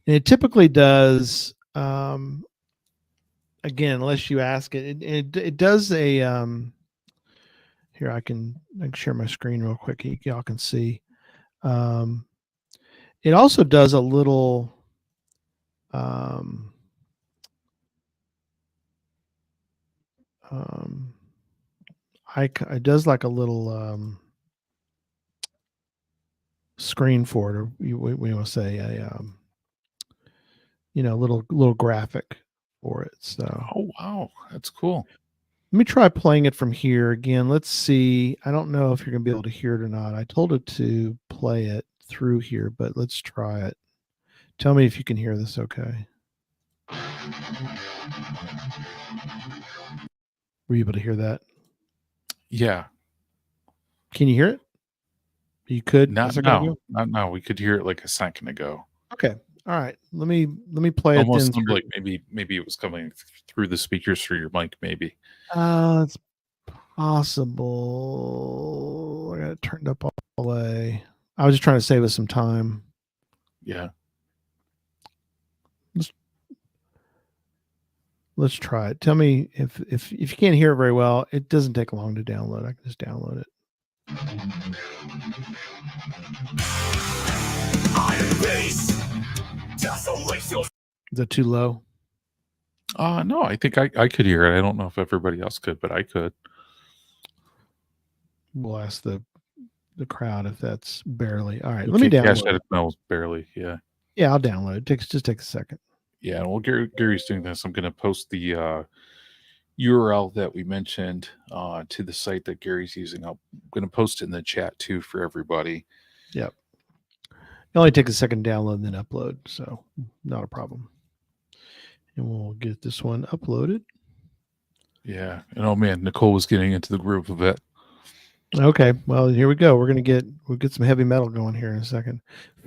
S5: it typically does, again, unless you ask it, it does a, here, I can share my screen real quick. Y'all can see. It also does a little, it does like a little screen for it, or we want to say a little graphic for it. So
S6: oh wow, that's cool.
S5: Let me try playing it from here again. Let's see. I don't know if you're gonna be able to hear it or not. I told it to play it through here, but let's try it. Tell me if you can hear this okay. Were you able to hear that?
S6: Yeah.
S5: Can you hear it? You could.
S6: Not now. We could hear it like a second ago.
S5: Okay. All right. Let me play
S6: Almost
S5: it. Almost
S6: like maybe it was coming through the speakers through your mic. Maybe.
S5: It's possible. I got it turned up all the way. I was just trying to save us some time.
S6: Yeah.
S5: Let's try it. Tell me if you can't hear it very well. It doesn't take long to download. I can just download it. Is that too low?
S6: No, I think I could hear it. I don't know if everybody else could, but I could.
S5: We'll ask the crowd if that's barely. All right,
S6: Okay,
S5: let me
S6: Cash
S5: download
S6: said
S5: it.
S6: it smells barely. Yeah.
S5: Yeah, I'll download it. Just takes a second.
S6: Yeah. Well, Gary's doing this. I'm going to post the URL that we mentioned to the site that Gary's using. I'm going to post it in the chat too for everybody.
S5: Yep. It only takes a second to download and then upload, so not a problem. And we'll get this one uploaded.
S6: Yeah. And oh man, Nicole was getting into the groove of it.
S5: Okay, well, here we go. We'll get some heavy metal going here in a second.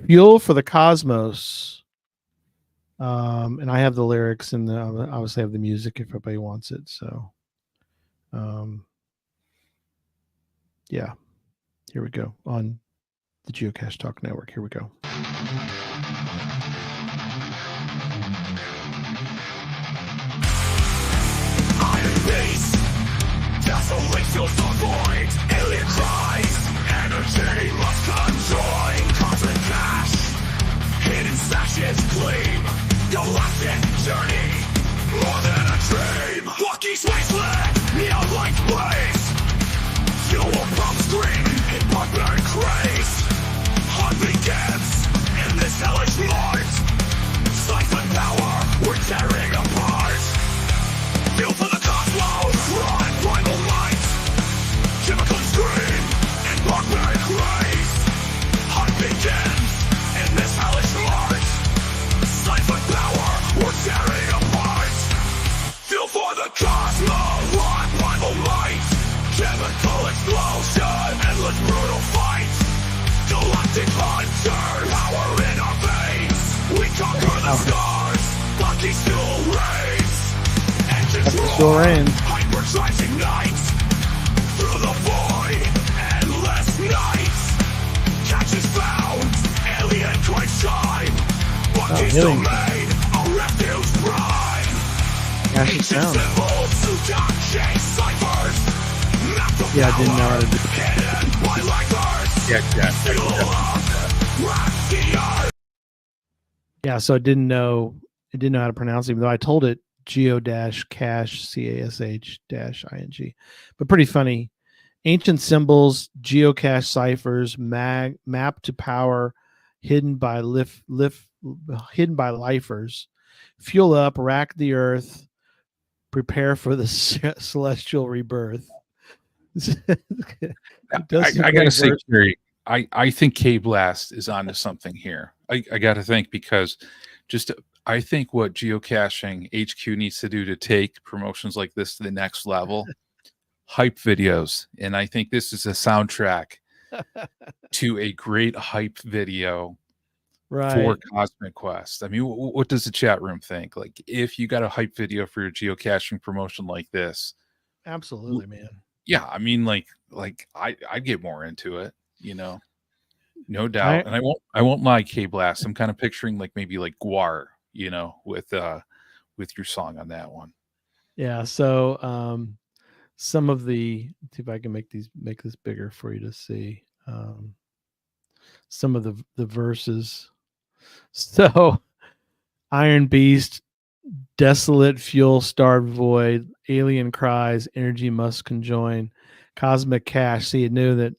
S5: Fuel for the Cosmos. And I have the lyrics and obviously have the music if everybody wants it. So, yeah, here we go on the Geocache Talk Network. Here we go.
S8: Iron base, desolate fills the void. Alien cries, energy must conjoin. Cosmic cash, hidden stashes gleam. Galactic journey, more than a dream. Lucky's wasteland, neon light blaze. Fuel pump scream in barbaric craze. Hunt begins in this hellish light. Siphon power, we're tearing apart. Feel for the cosmos, raw and primal light. Chemical scream and barbaric craze. Hunt begins in this hellish light. Siphon power, we're tearing apart. Feel for the cosmos, raw and primal light. Chemical explosion, endless brutal fight. Galactic hunter, power in our veins. We conquer the stars, Lucky still reigns.
S5: Still reigns.
S8: Hyperdrives ignite through the void, endless nights. Catch is found, alien quite shine. Lucky's domain, a refuge prime.
S5: Cash is found.
S8: Symbols, Geocache ciphers.
S5: Yeah, I didn't know how to do it.
S8: Hidden by lifers.
S5: Yeah, so I didn't know how to pronounce it, even though I told it Geo-Cache CASH-ING. But pretty funny. Ancient symbols, geocache ciphers, map to power, hidden by lifers. Fuel up, rack the earth, prepare for the celestial rebirth.
S6: I gotta say, Gary, I think K Blast is onto something here. I gotta think, because I think what Geocaching HQ needs to do to take promotions like this to the next level, hype videos. And I think this is a soundtrack to a great hype video for Cosmic Quest. I mean, what does the chat room think? Like, if you got a hype video for your geocaching promotion like this,
S5: absolutely, man.
S6: Yeah, I mean, like I'd get more into it, no doubt. And I won't lie, K Blast. I'm kind of picturing like maybe like Guar, with your song on that one.
S5: Yeah. So some of the, see if I can make this bigger for you to see. Some of the verses. So Iron Beast, desolate fuel, starved void, alien cries, energy must conjoin, cosmic cash. See, it knew that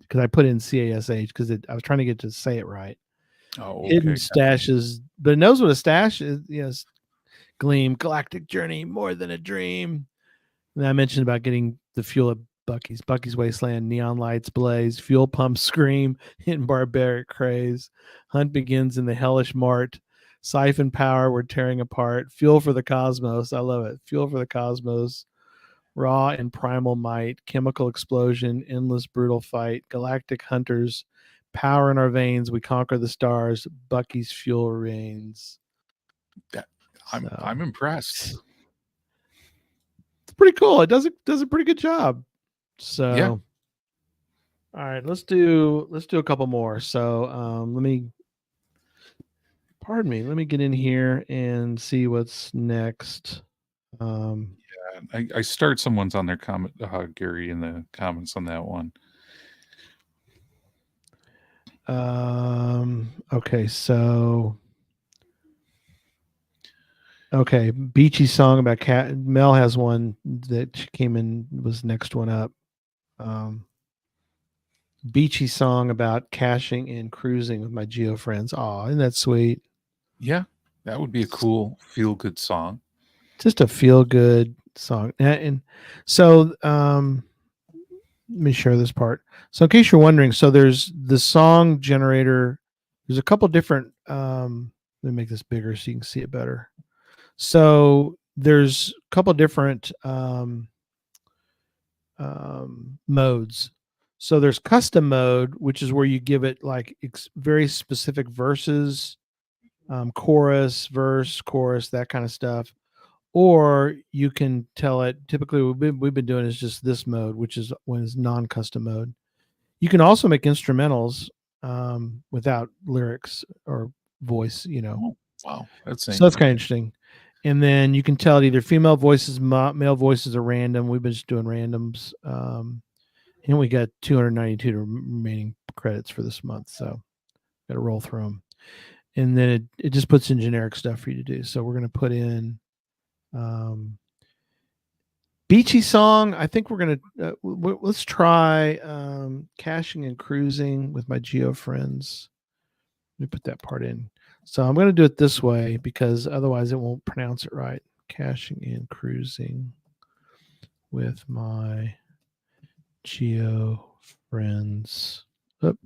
S5: because I put in CASH because I was trying to get to say it right.
S6: Oh, okay.
S5: Hidden stashes, but it knows what a stash is. Yes, gleam, galactic journey, more than a dream. And I mentioned about getting the fuel at Bucky's Wasteland, neon lights blaze, fuel pumps scream in barbaric craze. Hunt begins in the hellish mart. Siphon power, we're tearing apart. Fuel for the cosmos. I love it. Fuel for the cosmos. Raw and primal might. Chemical explosion. Endless brutal fight. Galactic hunters. Power in our veins. We conquer the stars. Bucky's fuel reigns.
S6: I'm impressed.
S5: It's pretty cool. It does a pretty good job. So
S6: yeah.
S5: All right, let's do a couple more. So let me get in here and see what's next.
S6: I start someone's on their comment, Gary, in the comments on that one.
S5: Okay, so beachy song about cat. Mel has one that came in, was next one up. Beachy song about caching and cruising with my geo friends. Aw, isn't that sweet?
S6: Yeah, that would be a cool feel good song.
S5: Just a feel good song. And so let me share this part. So in case you're wondering, so there's the song generator. There's a couple different let me make this bigger so you can see it better. So there's a couple different modes. So there's custom mode, which is where you give it like very specific verses, chorus, verse, chorus, that kind of stuff. Or you can tell it. Typically, we've been doing is just this mode, which is when it's non-custom mode. You can also make instrumentals without lyrics or voice.
S6: Oh, wow, that's
S5: So that's kind of interesting. And then you can tell it either female voices, male voices, are random. We've been just doing randoms. And we got 292 remaining credits for this month. So got to roll through them. And then it just puts in generic stuff for you to do. So we're going to put in beachy song. I think we're going to, let's try caching and cruising with my geo friends. Let me put that part in. So I'm going to do it this way because otherwise it won't pronounce it right. Caching and cruising with my geo friends. Oop,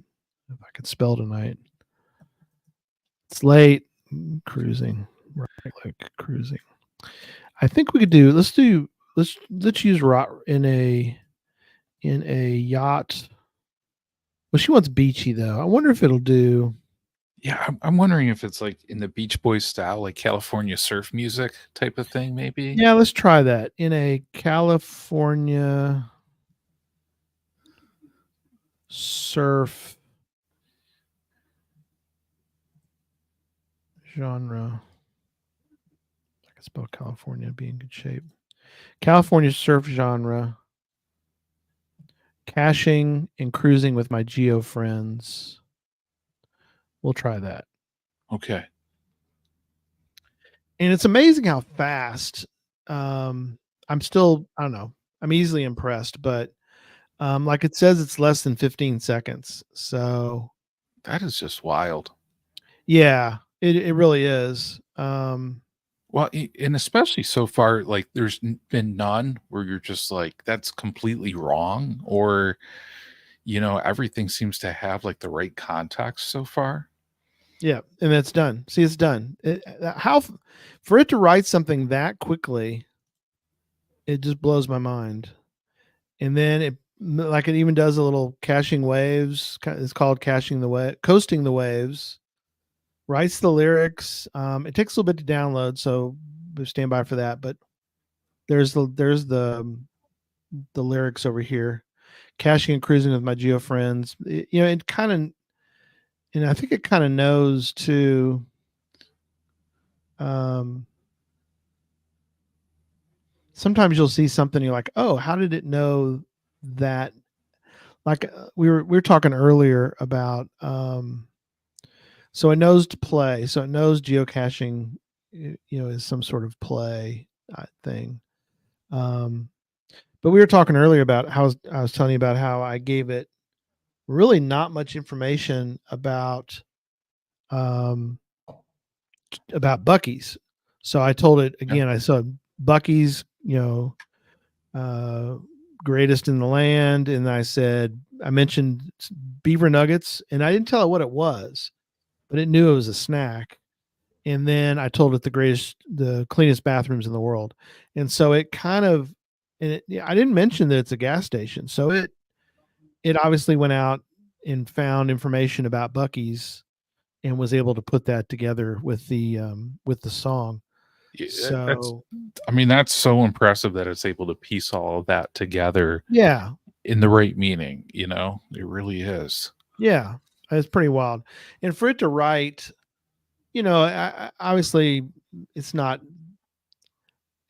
S5: if I could spell tonight. It's late. Cruising. Right, like cruising. I think we could do. Let's use in a yacht. Well, she wants beachy though. I wonder if it'll do.
S6: Yeah, I'm wondering if it's like in the Beach Boys style, like California surf music type of thing, maybe.
S5: Yeah, let's try that in a California surf genre. I can spell California, be in good shape. California surf genre. Caching and cruising with my geo friends. We'll try that.
S6: Okay.
S5: And it's amazing how fast. I'm still, I don't know. I'm easily impressed, but like it says, it's less than 15 seconds. So
S6: that is just wild.
S5: Yeah, it really is.
S6: Well, and especially so far, like there's been none where you're just like, that's completely wrong, or, everything seems to have like the right context so far.
S5: Yeah, and that's done. See, it's done. For it to write something that quickly, it just blows my mind. And then it even does a little caching waves. It's called coasting the waves. Writes the lyrics. It takes a little bit to download, so stand by for that. But there's the lyrics over here. Caching and cruising with my geo friends. It kind of, and I think it kind of knows too. Sometimes you'll see something, you're like, oh, how did it know that? Like we were talking earlier about. So it knows to play. So it knows geocaching, is some sort of play thing. But we were talking earlier about how I was telling you about how I gave it really not much information about Buc-ee's. So I told it again. I saw Buc-ee's, greatest in the land, and I mentioned beaver nuggets, and I didn't tell it what it was, but it knew it was a snack. And then I told it the cleanest bathrooms in the world, and so it kind of, I didn't mention that it's a gas station, so it obviously went out and found information about Buc-ee's and was able to put that together with the song.
S6: Yeah,
S5: so
S6: that's so impressive that it's able to piece all of that together.
S5: Yeah,
S6: in the right meaning. It really is.
S5: Yeah, it's pretty wild. And for it to write, obviously it's not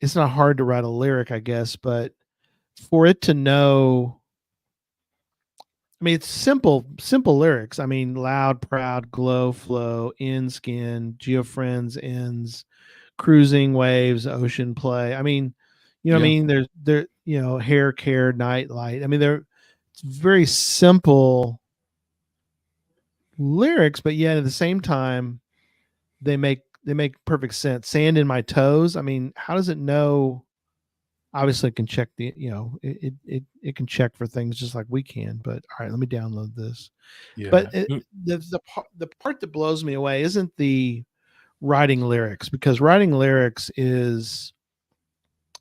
S5: it's not hard to write a lyric, I guess, but for it to know, I mean, it's simple lyrics. I mean, loud, proud, glow, flow, in, skin, geofriends, ends, cruising, waves, ocean play. I mean, you know what I
S6: Yeah.
S5: mean? They're, you know, hair, care, night, light. I mean, they're very simple lyrics, but yet at the same time, they make perfect sense. Sand in my toes. I mean, how does it know? Obviously, it can check the, you know, it can check for things just like we can. But all right, let me download this.
S6: Yeah.
S5: But the part that blows me away isn't the writing lyrics, because writing lyrics is,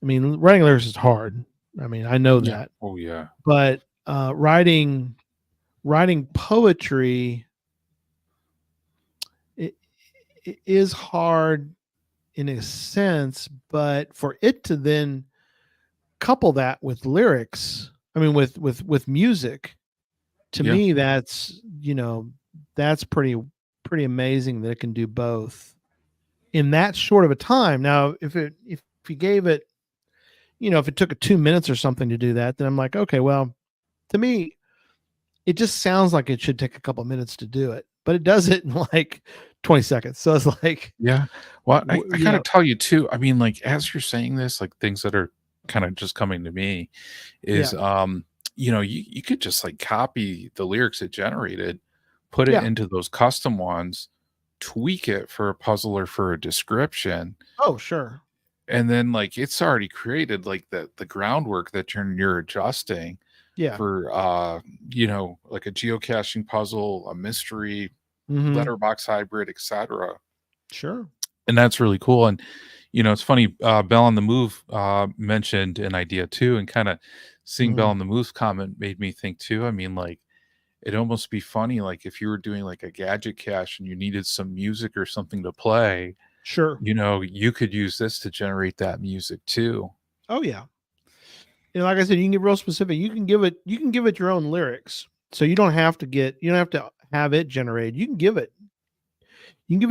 S5: I mean, writing lyrics is hard. I mean, I know
S6: Yeah.
S5: that.
S6: Oh yeah.
S5: But writing poetry, it is hard in a sense, but for it to then couple that with lyrics, I mean, with music, to
S6: Yeah.
S5: me, that's, you know, that's pretty amazing that it can do both in that short of a time. Now, if you gave it, you know, if it took it 2 minutes or something to do that, then I'm like, okay, well, to me, it just sounds like it should take a couple of minutes to do it, but it does it in like 20 seconds. So it's like,
S6: Yeah. Well, I
S5: you
S6: gotta
S5: know,
S6: tell you too. I mean, like as you're saying this, like things that are kind of just coming to me is
S5: yeah,
S6: you know, you could just like copy the lyrics it generated, put it
S5: yeah.
S6: into those custom ones, tweak it for a puzzle or for a description,
S5: Oh, sure.
S6: and then like it's already created like the groundwork that you're adjusting
S5: Yeah.
S6: for you know, like a geocaching puzzle, a mystery,
S5: Hmm.
S6: letterbox hybrid, etc.
S5: Sure.
S6: And that's really cool. And you know, it's funny, Bell on the Move mentioned an idea too, and kind of seeing Bell
S5: Hmm.
S6: on the Move comment made me think too. I mean, like it'd almost be funny, like if you were doing like a gadget cache and you needed some music or something to play,
S5: Sure.
S6: you know, you could use this to generate that music too.
S5: Oh, yeah. And like I said, you can get real specific. You can give it your own lyrics. So you don't have to have it generated. You can give it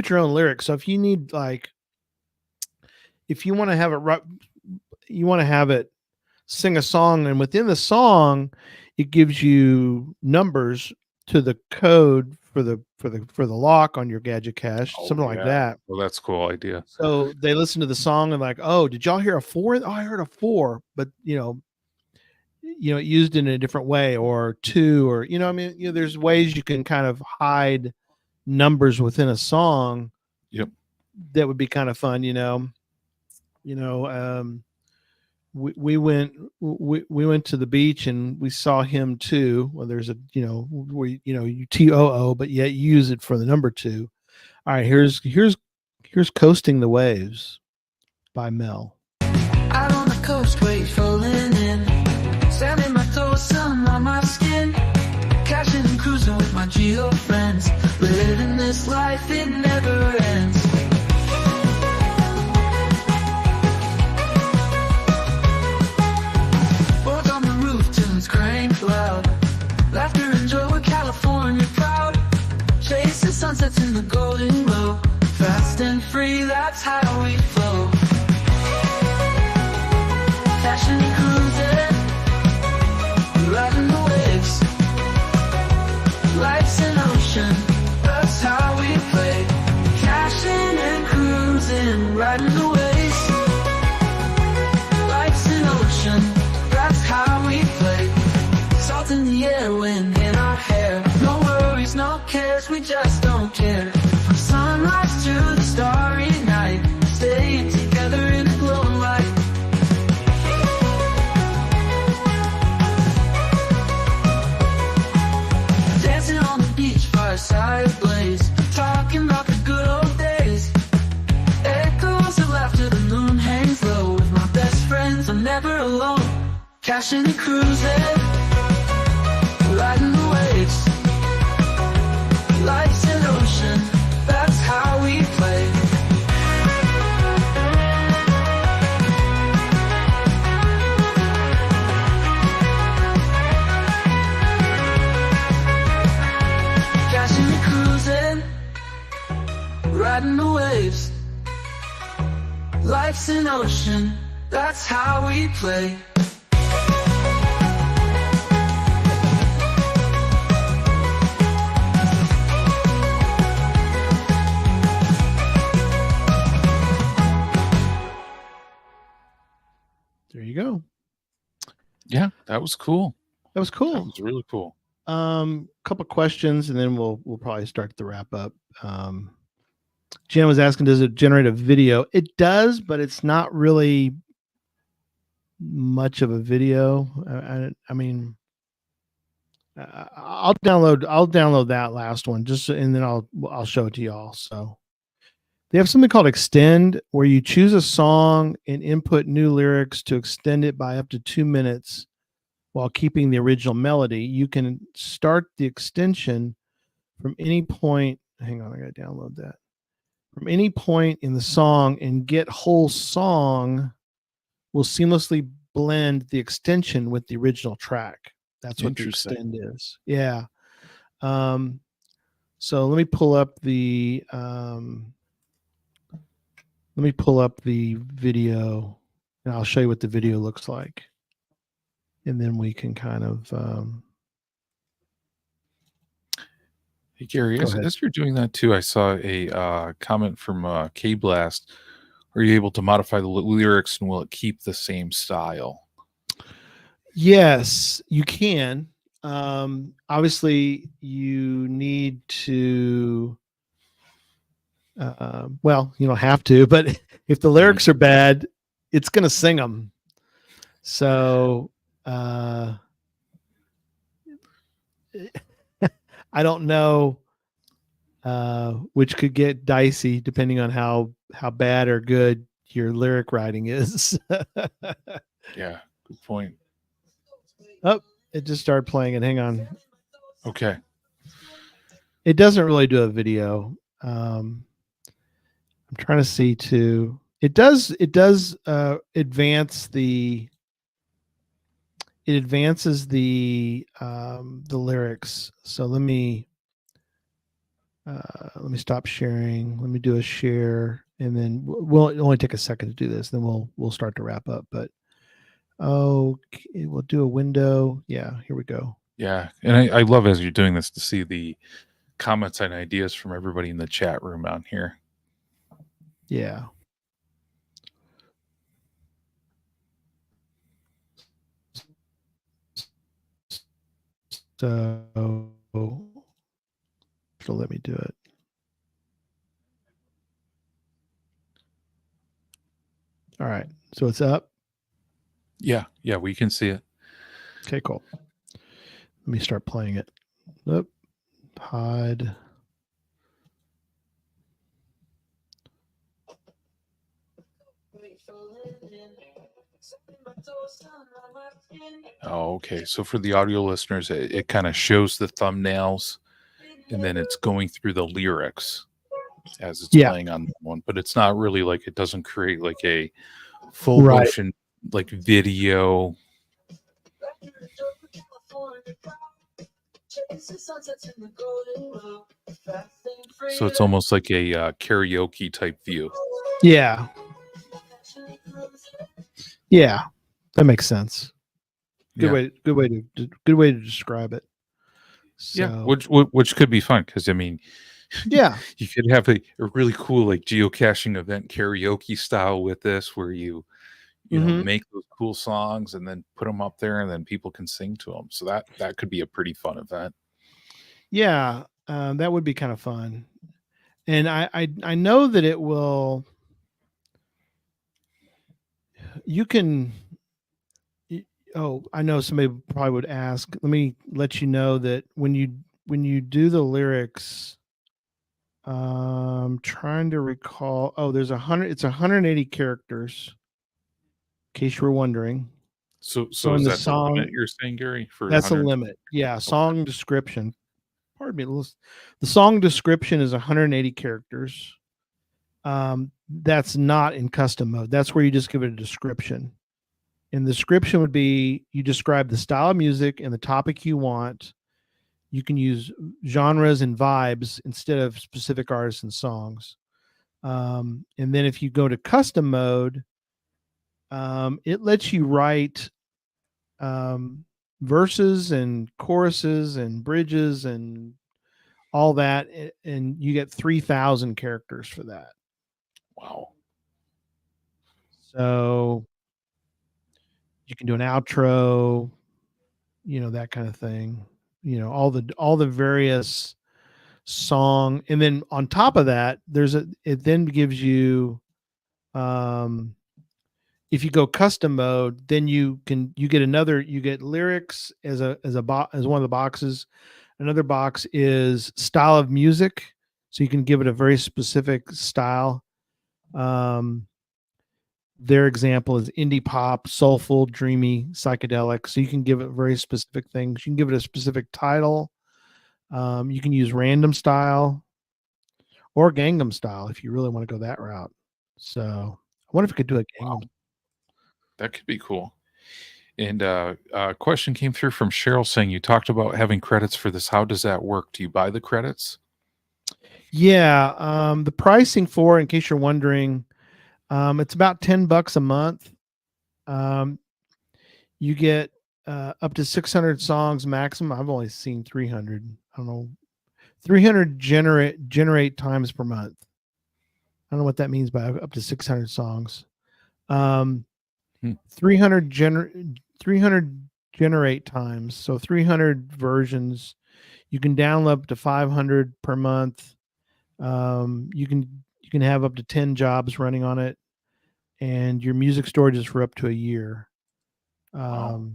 S5: your own lyrics. So if you need, like, if you want to have it you want to have it sing a song, and within the song it gives you numbers to the code for the lock on your gadget cache,
S6: Oh
S5: something like
S6: yeah.
S5: that.
S6: Well, that's a cool idea.
S5: So they listen to the song and like, oh, did y'all hear a 4? Oh, I heard a 4, but used in a different way, or 2, or, I mean, there's ways you can kind of hide numbers within a song.
S6: Yep.
S5: That would be kind of fun, we went to the beach and we saw him too. Well, there's a, you TOO, but yet you use it for the number 2. All right, here's Coasting the Waves by Mel.
S8: Out on the coast, wave falling in. Sand in my toes, sun on my skin. Cashing and cruising with my geo friends. Living this life, it never ends. Boards on the roof, tunes crank loud. Laughter and joy, we're California proud. Chasing sunsets in the golden glow. Fast and free, that's how we flow. Fashion and cruising, riding the waves. Life's an ocean, that's how we play. Cashing and cruising, riding the waves. Life's an ocean, that's how we play. Salt in the air, wind in our hair. No worries, no cares, we just don't care. From sunrise to the starry night, staying together in a glowing light. Dancing on the beach, fireside blaze. Talking about the good old days. Echoes of laughter, the moon hangs low. With my best friends, I'm never alone. Cashing and cruising, riding the waves. Life's an ocean, that's how we play. Cashing and cruising, riding the waves. Life's an ocean, That's how we play.
S5: There you go.
S6: Yeah, that was cool.
S5: That was
S6: That
S5: cool.
S6: was really cool.
S5: Couple questions, and then we'll probably start the wrap up. Jen was asking, does it generate a video? It does, but it's not really much of a video. I mean, I'll download that last one and then I'll show it to y'all. So they have something called Extend, where you choose a song and input new lyrics to extend it by up to 2 minutes while keeping the original melody. You can start the extension from any point. Hang on, I gotta download that. From any point in the song, and get whole song will seamlessly blend the extension with the original track. That's what the extend is. Yeah. So let me pull up the video, and I'll show you what the video looks like. And then we can kind of
S6: Hey, Gary, as you're doing that too, I saw a comment from K-Blast. Are you able to modify the lyrics, and will it keep the same style?
S5: Yes, you can. Obviously, you need to. Well, you don't have to, but if the lyrics are bad, it's going to sing them. So I don't know, which could get dicey depending on how bad or good your lyric writing is.
S6: Yeah, good point.
S5: Oh, it just started playing it. Hang on.
S6: Okay.
S5: It doesn't really do a video. I'm trying to see too. It does advance the. It advances the lyrics. So let me stop sharing. Let me do a share, and then we'll only take a second to do this. Then we'll start to wrap up. But okay, we'll do a window. Yeah, here we go.
S6: Yeah, and I love, as you're doing this, to see the comments and ideas from everybody in the chat room out here.
S5: Yeah. So let me do it. All right. So it's up.
S6: Yeah, we can see it.
S5: Okay, cool. Let me start playing it. Oop. Hide.
S6: Oh, okay. So for the audio listeners, it kind of shows the thumbnails, and then it's going through the lyrics as it's playing on one. But it's not really like, it doesn't create like a full motion like video. So it's almost like a karaoke type view.
S5: Yeah. Yeah, that makes sense. Good way to describe it. So,
S6: yeah, which could be fun, because I mean,
S5: yeah,
S6: you could have a really cool like geocaching event karaoke style with this, where you know, make those cool songs and then put them up there, and then people can sing to them. So that could be a pretty fun event.
S5: Yeah, that would be kind of fun. And I know that it will. You can. Oh, I know somebody probably would ask. Let me let you know that when you do the lyrics, I'm trying to recall. Oh, there's 100. It's 180 characters. In case you were wondering.
S6: So
S5: in
S6: is
S5: the
S6: that
S5: song,
S6: the limit you're saying, Gary? For
S5: that's
S6: 100?
S5: a limit. Yeah, song description. Pardon me. The song description is 180 characters. That's not in custom mode. That's where you just give it a description. And the description would be, you describe the style of music and the topic you want. You can use genres and vibes instead of specific artists and songs. And then if you go to custom mode, It lets you write verses and choruses and bridges and all that, and you get 3,000 characters for that.
S6: Wow.
S5: So you can do an outro, that kind of thing. All the various song, and then on top of that, it then gives you, if you go custom mode, then you get lyrics as one of the boxes. Another box is style of music, so you can give it a very specific style. Their example is indie pop, soulful, dreamy, psychedelic. So you can give it very specific things. You can give it a specific title. You can use random style or Gangnam style if you really want to go that route. So I wonder if we could do a Gangnam.
S6: Wow. That could be cool. And a question came through from Cheryl saying you talked about having credits for this. How does that work? Do you buy the credits?
S5: Yeah. The pricing for, in case you're wondering, it's about $10 a month. You get up to 600 songs maximum. I've only seen 300. I don't know. 300 generate times per month. I don't know what that means by up to 600 songs. 300 generate times. So 300 versions. You can download up to 500 per month. You can have up to 10 jobs running on it, and your music storage is for up to a year.
S6: Wow.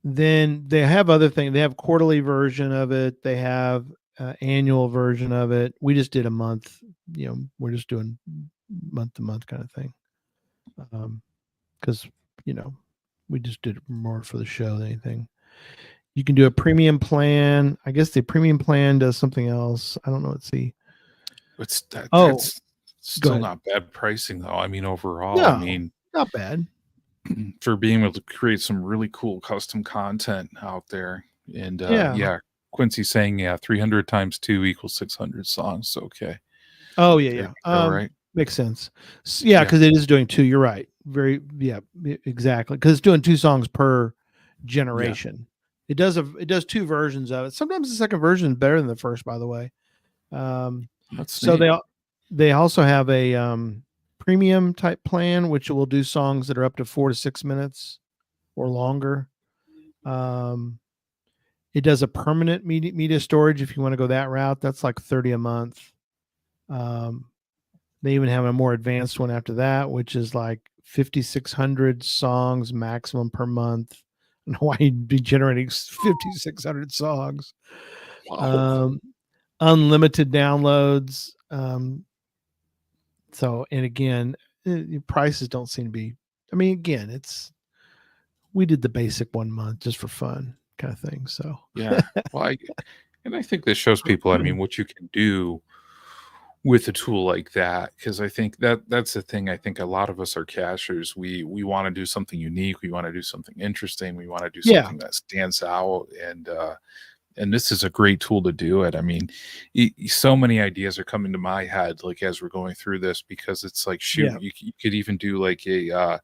S5: Then they have other things. They have quarterly version of it. They have annual version of it. We just did a month. We're just doing month to month kind of thing. Because we just did more for the show than anything. You can do a premium plan. I guess the premium plan does something else. I don't know. Let's see.
S6: That's still not bad pricing though. I mean, overall,
S5: No, not bad.
S6: For being able to create some really cool custom content out there. And Quincy saying 300 times 2 equals 600 songs. Okay.
S5: Oh yeah.
S6: Right.
S5: Makes sense. Because it is doing 2. You're right. Exactly. Because it's doing 2 songs per generation. It does 2 versions of it. Sometimes the second version is better than the first, by the way. So
S6: neat.
S5: they also have a premium type plan, which will do songs that are up to 4 to 6 minutes or longer. It does a permanent media storage if you want to go that route. That's like $30 a month. They even have a more advanced one after that, which is like 5,600 songs maximum per month. I don't know why you'd be generating 5,600 songs.
S6: Wow.
S5: Unlimited downloads. So, and again, prices don't seem to be. I mean, again, we did the basic 1 month just for fun kind of thing. So
S6: yeah, well, I think this shows people. I mean, what you can do with a tool like that, because I think that's the thing. I think a lot of us are cachers. We want to do something unique. We want to do something interesting. We want to do something that stands out, and this is a great tool to do it. I mean, so many ideas are coming to my head, like as we're going through this, because it's like, shoot, you could even do like a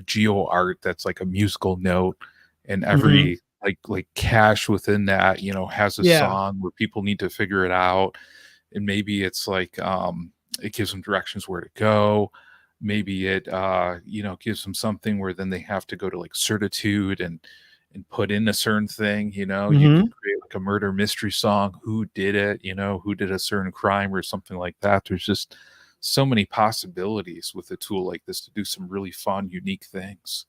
S6: geo art that's like a musical note, and every like cache within that, has a song where people need to figure it out. And maybe it's like, it gives them directions where to go. Maybe it, gives them something where then they have to go to like Certitude and put in a certain thing. You can create like a murder mystery song. Who did it? Who did a certain crime or something like that. There's just so many possibilities with a tool like this to do some really fun, unique things.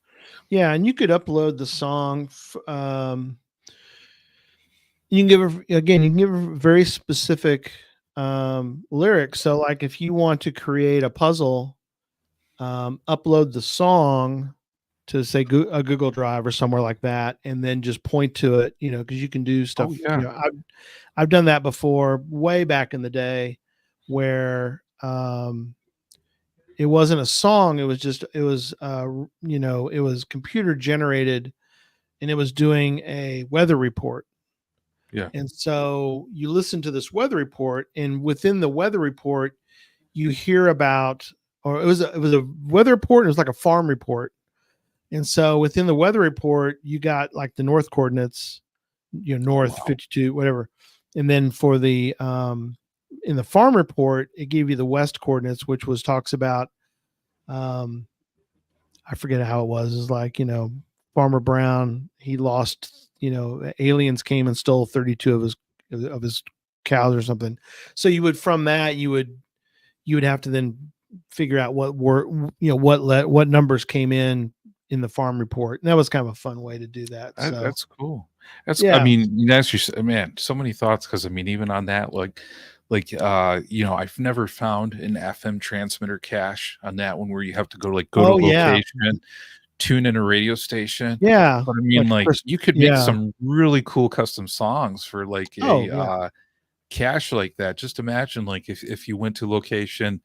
S5: Yeah, and you could upload the song. You can give her very specific lyrics. So like if you want to create a puzzle, upload the song to say a Google Drive or somewhere like that, and then just point to it, because you can do stuff. I've done that before, way back in the day, where it wasn't a song. It was computer generated, and it was doing a weather report.
S6: Yeah.
S5: And so you listen to this weather report, and within the weather report, you hear about, or it was a weather report. It was like a farm report. And so within the weather report, you got like the north coordinates, north 52, whatever. And then for the in the farm report, it gave you the west coordinates, which talks about I forget how it was. It's like, Farmer Brown, he lost, aliens came and stole 32 of his cows or something. So you would, from that, you would have to then figure out what numbers came in the farm report. And that was kind of a fun way to do that. So
S6: That's cool. That's,
S5: Yeah.
S6: I mean, that's just, man, so many thoughts. Cause I mean, even on that, I've never found an FM transmitter cache on that one where you have to go to
S5: Oh,
S6: to
S5: yeah.
S6: location, tune in a radio station.
S5: Yeah.
S6: But I mean, you could make
S5: yeah.
S6: some really cool custom songs for
S5: Oh, yeah.
S6: cache like that. Just imagine if you went to location,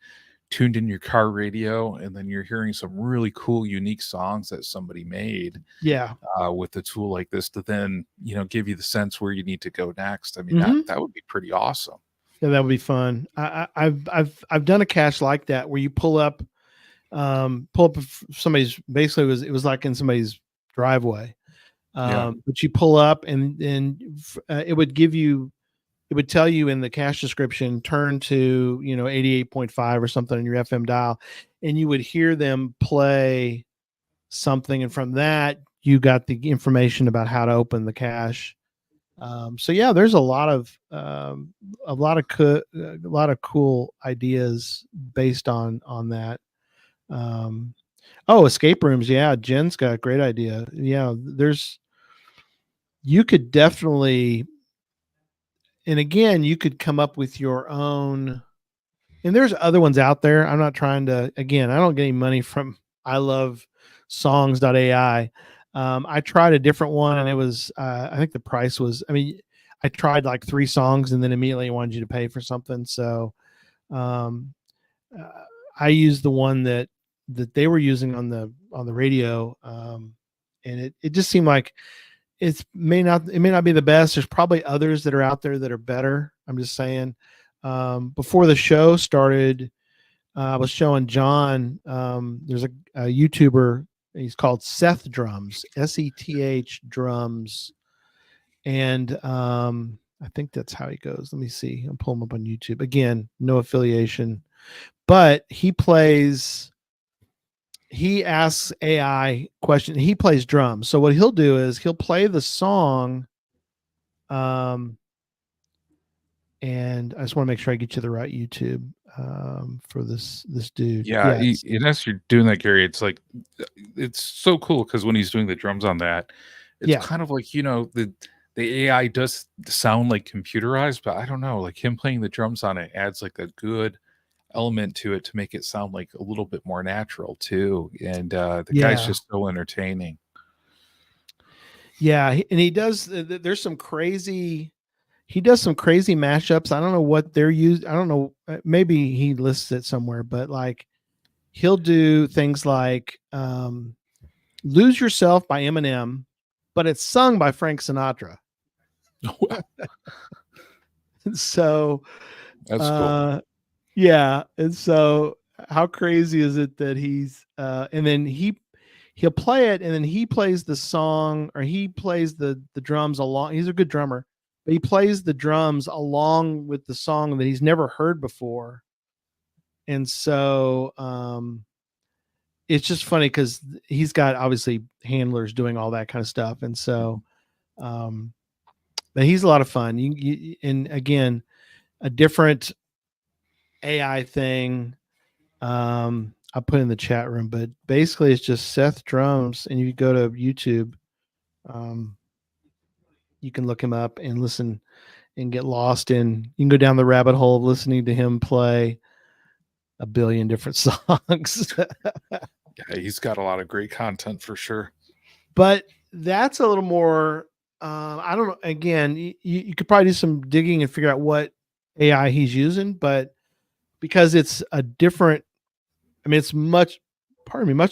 S6: tuned in your car radio, and then you're hearing some really cool, unique songs that somebody made
S5: Yeah.
S6: with a tool like this to then, give you the sense where you need to go next. I mean,
S5: Mhm.
S6: that would be pretty awesome.
S5: Yeah, that would be fun. I've done a cache like that where you pull up somebody's, basically it was like in somebody's driveway.
S6: Yeah.
S5: But you pull up and it would tell you in the cache description, turn to 88.5 or something on your FM dial, and you would hear them play something, and from that you got the information about how to open the cache. So yeah, there's a lot of cool ideas based on that. Escape rooms. Yeah, Jen's got a great idea. Yeah, you could definitely, and again, you could come up with your own. And there's other ones out there. I'm not trying to. Again, I don't get any money from I love songs.ai. I tried a different one, and it was I think the price was. I mean, I tried like 3 songs, and then immediately wanted you to pay for something. So I used the one that they were using on the radio, and it just seemed like it may not be the best. There's probably others that are out there that are better. I'm just saying. Before the show started, I was showing John. There's a YouTuber. He's called Seth Drums, SETH Drums, and I think that's how he goes. Let me see. I'm pulling him up on YouTube. Again, no affiliation, but he asks AI questions. He plays drums. So what he'll do is he'll play the song. And I just want to make sure I get you the right YouTube for this dude.
S6: Yeah. And as you're doing that, Gary, it's so cool because when he's doing the drums on that, it's kind of like, the AI does sound like computerized, but I don't know, like him playing the drums on it adds like a good element to it to make it sound like a little bit more natural too. And the guy's just so entertaining.
S5: Yeah. And he does, there's some crazy, he does some crazy mashups. I don't know what they're used. I don't know. Maybe he lists it somewhere, but like he'll do things like Lose Yourself by Eminem, but it's sung by Frank Sinatra. So
S6: that's cool.
S5: Yeah. And so how crazy is it that he's and then he'll play it, and then he plays the song, or he plays the drums along. He's a good drummer, but he plays the drums along with the song that he's never heard before. And so it's just funny because he's got obviously handlers doing all that kind of stuff. And so but he's a lot of fun. And again, a different AI thing I put in the chat room, but basically it's just Seth Drums, and you go to YouTube, you can look him up and listen and get lost in. You can go down the rabbit hole of listening to him play a billion different songs.
S6: Yeah, he's got a lot of great content for sure.
S5: But that's a little more. I don't know. Again, you could probably do some digging and figure out what AI he's using, but because it's a different, I mean, it's much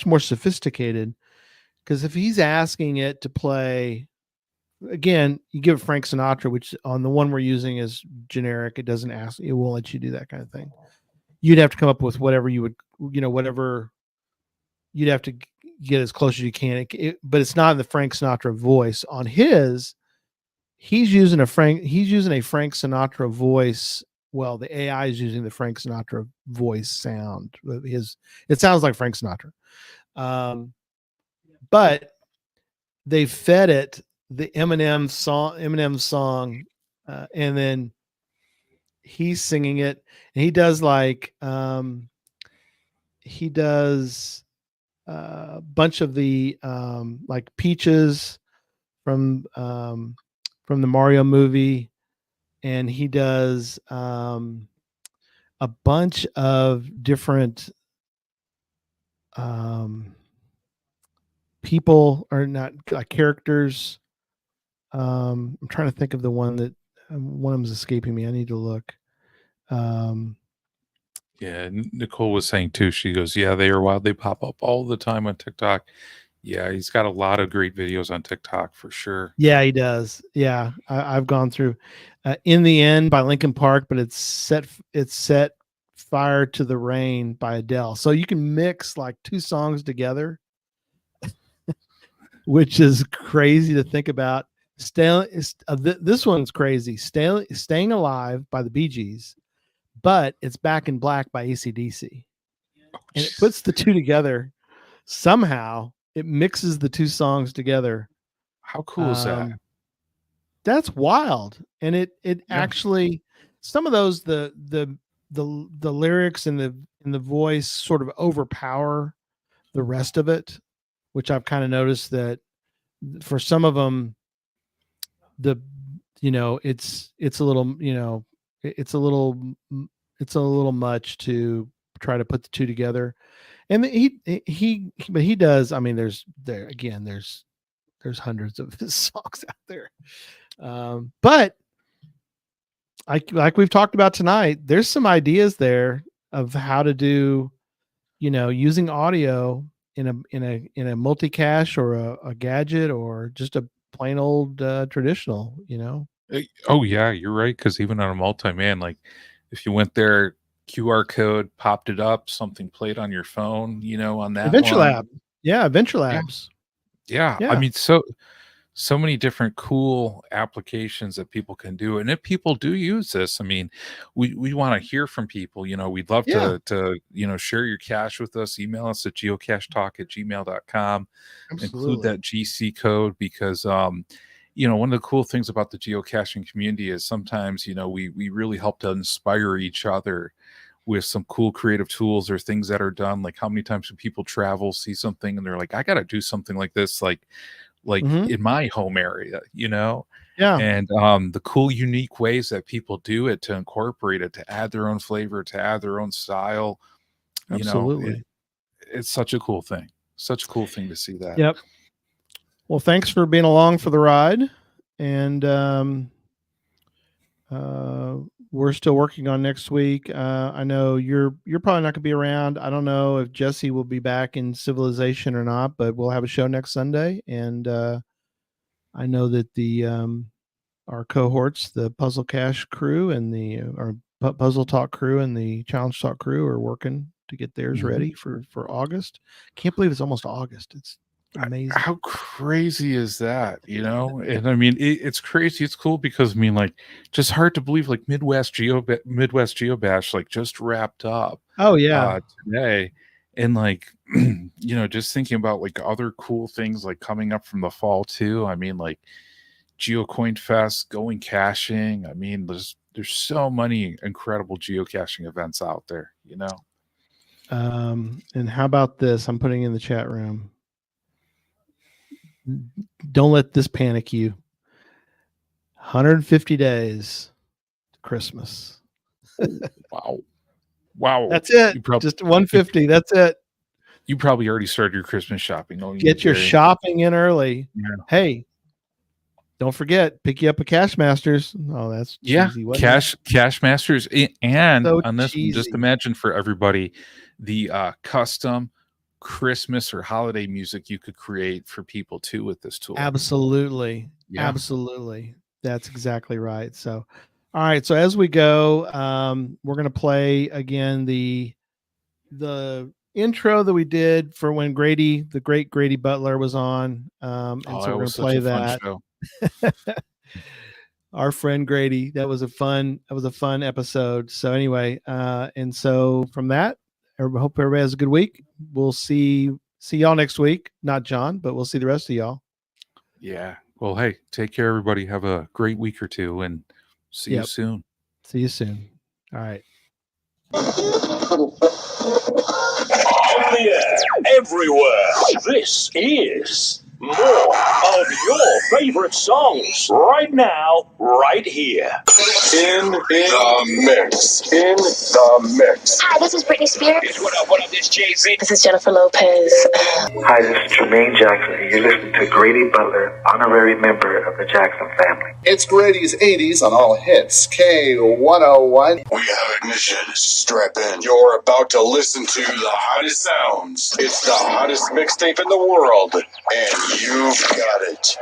S5: more sophisticated. Because if he's asking it to play, again, you give Frank Sinatra, which on the one we're using is generic. It doesn't ask, it won't let you do that kind of thing. you'd have to come up with whatever you would, whatever you'd have to get as close as you can. But it's not in the Frank Sinatra voice. On his, he's using a Frank Sinatra voice. Well, the AI is using the Frank Sinatra voice sound. It sounds like Frank Sinatra. But they fed it the Eminem song, and then he's singing it, and he does a bunch of the like Peaches from the Mario movie, and he does a bunch of different people, or not characters. I'm trying to think of the one that one of them is escaping me. I need to look.
S6: Yeah, Nicole was saying too. She goes, "Yeah, they are wild. They pop up all the time on TikTok." Yeah, he's got a lot of great videos on TikTok for sure.
S5: Yeah, he does. Yeah, I've gone through "In the End" by Linkin Park, but it's set "Fire to the Rain" by Adele. So you can mix like two songs together, which is crazy to think about. This one's crazy. Staying Alive by the Bee Gees, but it's Back in Black by AC/DC. And it puts the two together. Somehow it mixes the two songs together.
S6: How cool is that?
S5: That's wild. And it actually, some of those, the lyrics and the voice sort of overpower the rest of it, which I've kind of noticed that for some of them, it's a little, it's a little much to try to put the two together. And but he does. I mean, there's hundreds of his songs out there. But like we've talked about tonight, there's some ideas there of how to do, using audio in a multi-cache or a gadget or just a plain old traditional,
S6: Oh yeah, you're right. Because even on a multi-man, like if you went there, QR code popped it up, something played on your phone, on that
S5: Adventure
S6: one.
S5: Lab. Yeah, Adventure Labs.
S6: Yeah. I mean, so many different cool applications that people can do. And if people do use this, I mean, we want to hear from people. We'd love to share your cache with us. Email us at geocachetalk@gmail.com. Include that GC code, because one of the cool things about the geocaching community is sometimes, we really help to inspire each other with some cool creative tools or things that are done. Like, how many times do people travel, see something, and they're like, I got to do something like this, like in my home area, and the cool, unique ways that people do it, to incorporate it, to add their own flavor, to add their own style.
S5: Absolutely.
S6: It's such a cool thing to see that.
S5: Yep. Well, thanks for being along for the ride. And we're still working on next week. I know you're probably not going to be around. I don't know if Jesse will be back in Civilization or not, but we'll have a show next Sunday. And I know that our cohorts, the Puzzle Cache crew and our Puzzle Talk crew and the Challenge Talk crew, are working to get theirs ready for August. Can't believe it's almost August. It's amazing.
S6: How crazy is that? And I mean, it's crazy. It's cool because, I mean, like, just hard to believe, like, Midwest Geobash like just wrapped up.
S5: Oh yeah.
S6: Today. And like, just thinking about like other cool things like coming up from the fall too. I mean, like GeoCoin Fest, going caching. I mean, there's so many incredible geocaching events out there,
S5: And how about this? I'm putting in the chat room. Don't let this panic you. 150 days to Christmas.
S6: Wow.
S5: That's it. Just 150. That's it.
S6: You probably already started your Christmas shopping.
S5: Get your shopping in early.
S6: Yeah.
S5: Hey, don't forget, pick you up a Cache Masters. Oh, that's cheesy.
S6: Cache Masters. And
S5: so
S6: on this
S5: cheesy.
S6: one, just imagine for everybody the custom Christmas or holiday music you could create for people too with this tool.
S5: Absolutely.
S6: Yeah.
S5: Absolutely. That's exactly right. So, All right. So as we go, we're going to play again the intro that we did for when Grady, the great Grady Butler, was on. And so we're going to play that. Our friend Grady. That was a fun episode. So anyway, and so from that, I hope everybody has a good week. We'll see y'all next week. Not John, but we'll see the rest of y'all.
S6: Yeah. Well, hey, take care, everybody. Have a great week or two, and see you soon.
S5: See you soon. All right.
S1: On the air, everywhere. This is more of your favorite songs right now, right here. In the mix. In the mix.
S2: Hi, this is Britney Spears.
S1: What up, this Jay-Z.
S2: This is Jennifer Lopez.
S3: Hi, this is Jermaine Jackson, and you're listening to Grady Butler, honorary member of the Jackson family.
S4: It's Grady's 80s on all hits. K101.
S1: We have ignition. Strap in. You're about to listen to the hottest sounds. It's the hottest mixtape in the world, and you've got it.